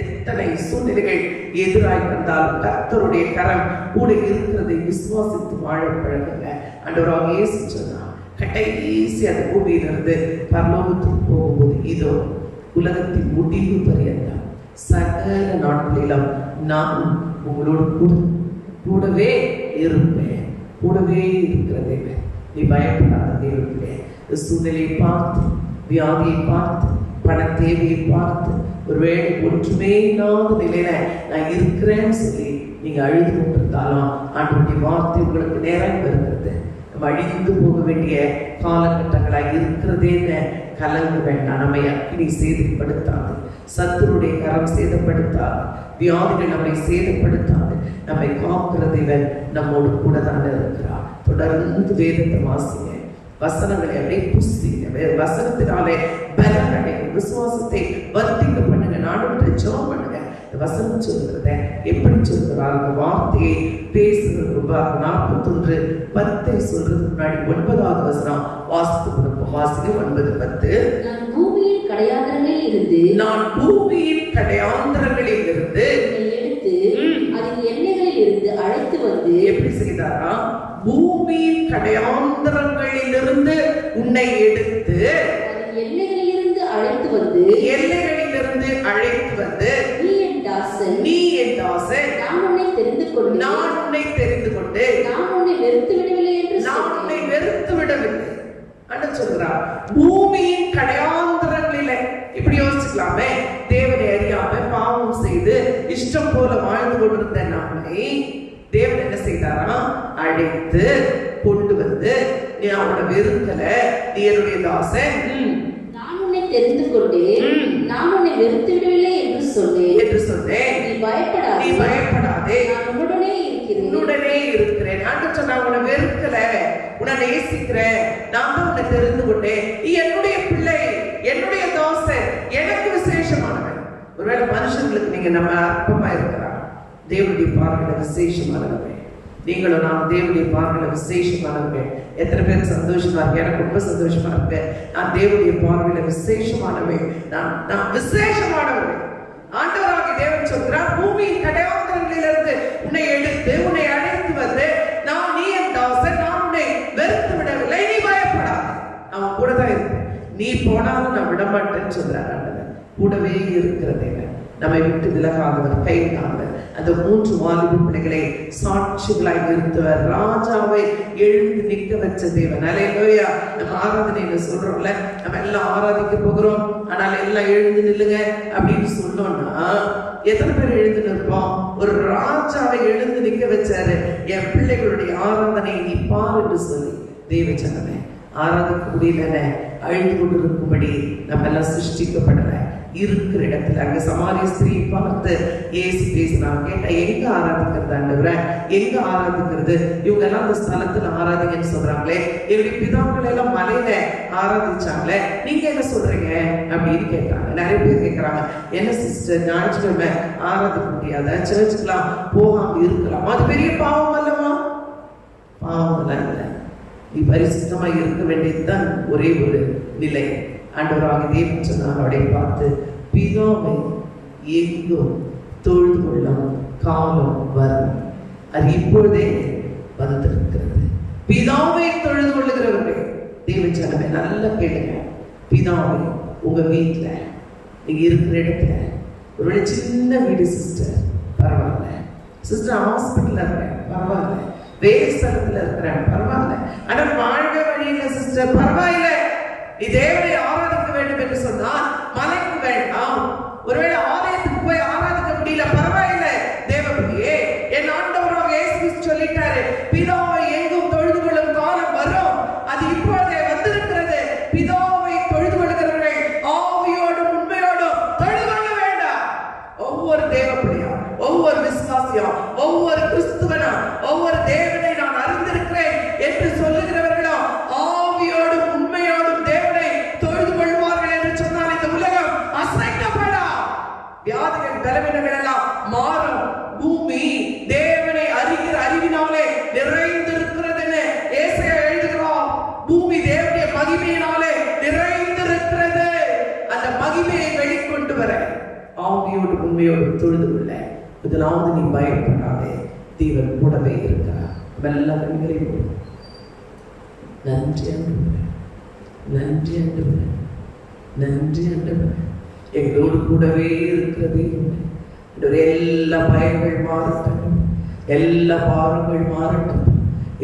எத்தனை சூழ்நிலைகள் எதிராய் வந்தாலும் கர்த்தருடைய கரம் கூட இருக்கிறதை விசுவாசித்து வாழ பழகுங்க. ஆண்டவராக இயேசு சொன்னார், கடைசி அந்த பூமியிலிருந்து பரலோகத்துக்கு போகும்போது இதோ உலகத்தின் முடிவு பரியந்தம் சகல நாட்களிலும் நான் உங்களோடு கூடவே இருப்பேன். கூடவே இருக்கிற தேவன். நீ பயப்படாத தேவனே. சூழ்நிலையை பார்த்து, வியாதியை பார்த்து, பண தேவையை பார்த்து, ஒருவேளை ஒன்றுமே இல்லாத நிலையில நான் இருக்கிறேன்னு சொல்லி நீங்க அழுது கொண்டிருந்தாலும் ஆண்டவருடைய வார்த்தை உங்களுக்கு நேரம் வருகிறது. நம்ம அழிந்து போக வேண்டிய காலகட்டங்களாக இருக்கிறதேன்னு கலங்க வேண்டாம். நம்மை அக்கினி சேதப்படுத்தாது, சத்துருடைய கரம் சேதப்படுத்தாது, வியாதிகள் நம்மை சேதப்படுத்தாது. நம்மை காக்கிற தேவன் நம்மோடு கூட தான் இருக்கிறார். தொடர்ந்து வேதத்தை வாசிங்க, வசனங்களை அப்படியே புசிங்க, வசனத்தினாலே பலனடை, விசுவாசத்தை வர்த்திக்க பண்ணுங்க, நாடு ஜெபம் பண்ணுங்க. வசனம் சொல்கிறத எப்படி சொல்கிறார்? அந்த வார்த்தையை பேசுறது 41:10 சொல்றதுக்கு முன்னாடி 9வது வசனம் வாசித்து கொடுப்போம். வாசிங்க 9:10. நான் பூமியின் கடையாந்திரங்களில் இருந்து எடுத்து அதன் எல்லைகளில் இருந்து அழைத்து வந்து. எப்படி செய்தாரா? பூமியின் கடையாந்திரங்களில் இருந்து உன்னை எடுத்து அதன் எல்லைகளில் இருந்து அழைத்து வந்து நீ என் தாசன், நான் உன்னை தெரிந்து கொண்டு நான் உன்னை வெறுத்து விடவில்லை என்று சொல்கிறார். பூமியின் கடையாந்திரங்களிலே இப்படி யோசிக்கலாமே, தேவனை அறியாம பாவம் செய்து இஷ்டம் போல வாழ்ந்து கொண்டிருந்த நம்மை தேவன் என்ன செய்தாரா? அழைத்து கொண்டு வந்து, நீ அவனை வெறுக்கல, நீ என்னுடைய தாசன், நான் உன்னை தெரிந்து கொண்டேன், நான் உன்னை வெறுத்து விடவில்லை என்று சொன்னேன். நீ பயப்படாதே, நான் உன்னுடனே இருக்கிறேன். ஆண்டவர் சொன்னா, உன்னை வெறுக்கல, உன்னை நேசிக்கிறேன், நான் தான் உன்னை தெரிந்து கொண்டேன், நீ என்னுடைய பிள்ளை, என்னுடைய தாசன், எனக்கு விசேஷமானவன். ஒருவேளை மனுஷங்களுக்கு நீங்க நம்ம அற்பமா இருக்கிறார், தேவனுடைய பார்வையில விசேஷமானவன். நீங்களும் நான் தேவனுடைய பார்வையில விசேஷமானவன். எத்தனை பேர் சந்தோஷமா இருக்கு? எனக்கு ரொம்ப சந்தோஷமா இருக்கு. நான் தேவனுடைய பார்வையில விசேஷமானவன், நான் விசேஷமானவன். ஆண்டவராகிய தேவன் சொல்கிறார், பூமியின் கடையாந்திரங்களிலிருந்து உன்னை எடுத்து உன்னை அழைத்து வந்து, நீ என் தாசன், நான் உன்னை வெறுத்து விடவில்லை, நீ பயப்படாத, அவன் கூட தான் இருப்பேன், நீ போனாலும் நான் விடமாட்டேன்னு சொல்றார் ஆண்டவர். கூடவே இருக்கிற தேவன், நம்மை விட்டு விலகாதவர், கைவிடாதவர். அந்த 3 வாலிப பிள்ளைகளை சாட்சிகளாய் நிறுத்தவர், ராஜாவை எழுந்து நிற்க வச்ச தேவன். அல்லேலூயா. நம்ம ஆராதனையில சொல்றோம்ல, நம்ம எல்லாம் ஆராதிக்க போகிறோம், ஆனால் எல்லாம் எழுந்து நில்லுங்க அப்படின்னு சொன்னோம்னா எத்தனை பேர் எழுந்து நிற்போம்? ஒரு ராஜாவை எழுந்து நிற்க வச்சாரு. என் பிள்ளைகளுடைய ஆராதனை நீ பார் என்று சொல்லி தேவ ஜனமே ஆராதிக்க முடியல, அழிந்து கொண்டிருக்கும்படி நம்ம எல்லாம் சிருஷ்டிக்கப்படல. இருக்கிற இடத்துல அங்க சமாரிய ஸ்திரீ பார்த்து ஏசி பேசினாங்க. கேட்டா, எங்க ஆராதிக்கிறது ஆண்டவரே, எங்க ஆராதிக்கிறது? இவங்க எல்லாம் அந்த ஸ்தலத்துல ஆராதிங்கன்னு சொல்றாங்களே, எங்களுடைய பிதாக்கள் எல்லாம் மலையில ஆராதிச்சாங்களே, நீங்க என்ன சொல்றீங்க அப்படின்னு கேட்டாங்க. நிறைய பேர் கேட்கறாங்க, என்ன சிஸ்டர், ஞாயிற்றுக்கிழமை ஆராதிக்க முடியாத, சர்ச்சுக்கெல்லாம் போகாம இருக்கலாம், அது பெரிய பாவம் அல்லவா? பாவம் இல்லை, நீ பரிசுத்தமா இருக்க வேண்டியதுதான் ஒரே ஒரு நிலை. ஆண்டவராகிய தேவன் சொன்னார், அவரை பார்த்து, பிதாவை எங்கும் தொழுது கொள்ளும் காலம் வரும், அது இப்பொழுதே வந்திருக்கிறது. பிதாவை தொழுது கொள்ளுகிறவர்கள் தேவ ஜனமே நல்லா கேளுங்க. பிதாவை உங்க வீட்டுல, நீங்க இருக்கிற இடத்துல, ஒருவேளை சின்ன வீடு சிஸ்டர், பரவாயில்ல சிஸ்டர், ஹாஸ்பிட்டல்ல இருக்கிறேன் பரவாயில்ல, வேலை ஸ்தலத்துல இருக்கிறேன் பரவாயில்ல, ஆனா வாழ்க வழியில சிஸ்டர் பரவாயில்ல, நீ தேவனை ஆராதிக்க வேண்டும் என்று சொன்னால் மலைக்கு வேண்டாம். ஒருவேளை ஆலயத்துக்கு போய் ஆராதிக்க முடியல, பரவாயில்லை தேவபியே, என் ஆண்டவராக இயேசு சொல்லிட்டாரு, பிதாவை எங்கும் தொழுது கொள்ளும் காலம் வரும், அது இப்பொழுதே வந்திருக்கிறது. பிதாவை தொழுது கொள்கிறவர்கள் ஆவியோடும் உண்மையோடும் தொழுது கொள்ள வேண்டாம். ஒவ்வொரு தேவப்பிள்ளையா, ஒவ்வொரு விசுவாச வியாதிகள் பலவீனங்கள் எல்லாம் மாறும். பூமி தேவனை அறிகிற அறிவினாலே நிறைந்திருக்கிறது என ஏசாயா எழுதுகிறார். பூமி தேவனுடைய மகிமையினாலே நிறைந்திருக்கிறது. அந்த மகிமையை வெளிக்கொண்டு வர ஆவியோடு உண்மையோடு தொழுது கொள்ள. முதலாவது நீ பயப்படாதே, தேவன் கூடவே இருக்கிறார். வெள்ள கண்களை நன்றி ஆண்டவரே, நன்றி ஆண்டவரே, நன்றி ஆண்டவரே, எங்களோடு கூடவே இருக்கிறது. எல்லா பயங்கள் மாறட்டும், எல்லா பாவங்கள் மாறட்டும்,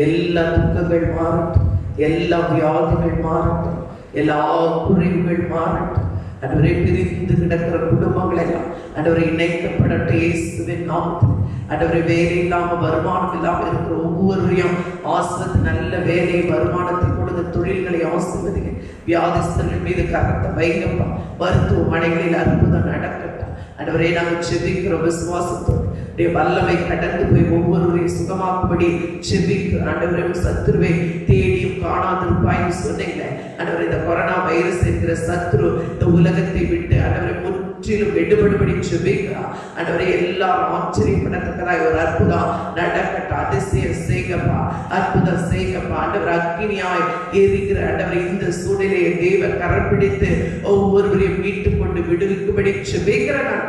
எல்லா துக்கங்கள் மாறட்டும், எல்லா வியாதிகள் மாறட்டும், எல்லா குறைவுகள் மாறட்டும். அன்றுவரை பிரிந்து கிடக்கிற குடும்பங்கள் எல்லாம் அன்றுவரை இணைக்கப்படட்டும் இயேசுவின் நாமத்தில். அன்றுவரை வேலை இல்லாம வருமானம் இல்லாமல் இருக்கிற ஒவ்வொருவரையும் ஆசிர்வதி, நல்ல வேலையை வருமானத்தை கொடுங்க, தொழில்களை ஆசிர்வதிங்க. வியாதிஸ்தர்கள் மீது கரத்தை வைங்கப்பா. மருத்துவமனைகளில் அற்புதம் நடக்கட்டும். அன்றுவரை நாங்கள் செபிக்கிறோம் விசுவாசத்தோடு. வல்லமை கடந்து போய் ஒவ்வொருவரையும் சுகமாக்கும்படி செபிக்கிறோம். ஆண்டவரே, சத்துருவை தேடியும் காணாதிருப்பாய்னு சொன்னீங்க. ஆண்டவரே, இந்த கொரோனா வைரஸ் என்கிற சத்துரு இந்த உலகத்தை விட்டு ஆண்டவரை முற்றிலும் எடுபடுபடி செபிக்கிறார். ஆண்டவரை எல்லாரும் ஆச்சரியப்படத்தக்கதாய் ஒரு அற்புதம் நடக்கட்டும். அதிசயம் செய்கப்பா, அற்புதம் செய்கப்பா. ஆண்டவர் அக்கினியாய் எரிகிற ஆண்டவரை இந்த சூழ்நிலையை தேவன் கரப்பிடித்து ஒவ்வொருவரையும் மீட்டுக் கொண்டு விடுவிக்கும்படி செபிக்கிறேன்.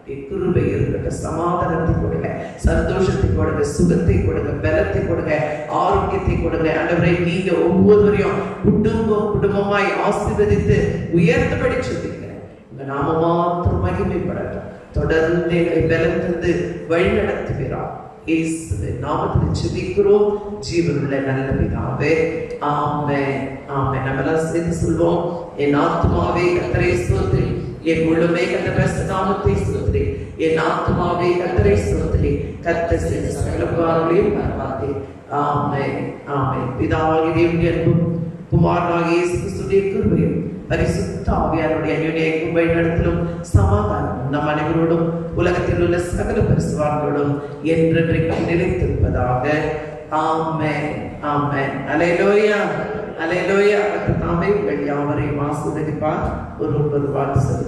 கிருபை இருக்கட்டும். சமாதானத்தை கொடுங்க, சந்தோஷத்தை கொடுங்க, சுகத்தை கொடுங்க, பலத்தை கொடுங்க, ஆரோக்கியத்தை கொடுங்க. ஆண்டவரே, நீங்க ஒவ்வொருவரையும் குடும்பமாய் ஆசீர்வதித்து உயர்த்தபடி சொல்லிக்கிறேன். உங்க நாம மாத்திரம் மகிமைப்படட்டும். தொடர்ந்து எங்களை பலம் தந்து வழி நடத்துகிறார். இயேசுவின் நாமத்தில் ஜெபிக்கிறோம் ஜீவனுள்ள நல்ல பிதாவே, ஆமென், ஆமென். நம்ம எல்லாம் சேர்ந்து சொல்வோம். என் ஆத்துமாவே கர்த்தரை ஸ்தோத்திரி, என் முழுமே கர்த்தருடைய நாமத்தை ஸ்தோத்திரி, என் ஆத்துமாவே கர்த்தரை ஸ்தோத்திரி, கர்த்தர் செய்த சகல உபகாரங்களையும் மறவாதே. ஆமென், ஆமென். பிதாவாகிய தேவனுடைய அன்பும் குமாரனாகிய இயேசு கிறிஸ்துவின் கிருபையும் பரிசுத்த ஆவியானவருடைய அன்யோன்ய வழிநடத்தலும் சமாதானமும் நம் அனைவரோடும் உலகத்தில் உள்ள சகல பரிசுத்தவான்களோடும் என்றென்றைக்கும் நிலைத்திருப்பதாக. ஆமென், ஆமென். அல்லேலூயா, அல்லேலூயா. தாமே உங்கள் யாவரையும் ஆசீர்வதிப்பார். ஒரு வார்த்தை சொல்லி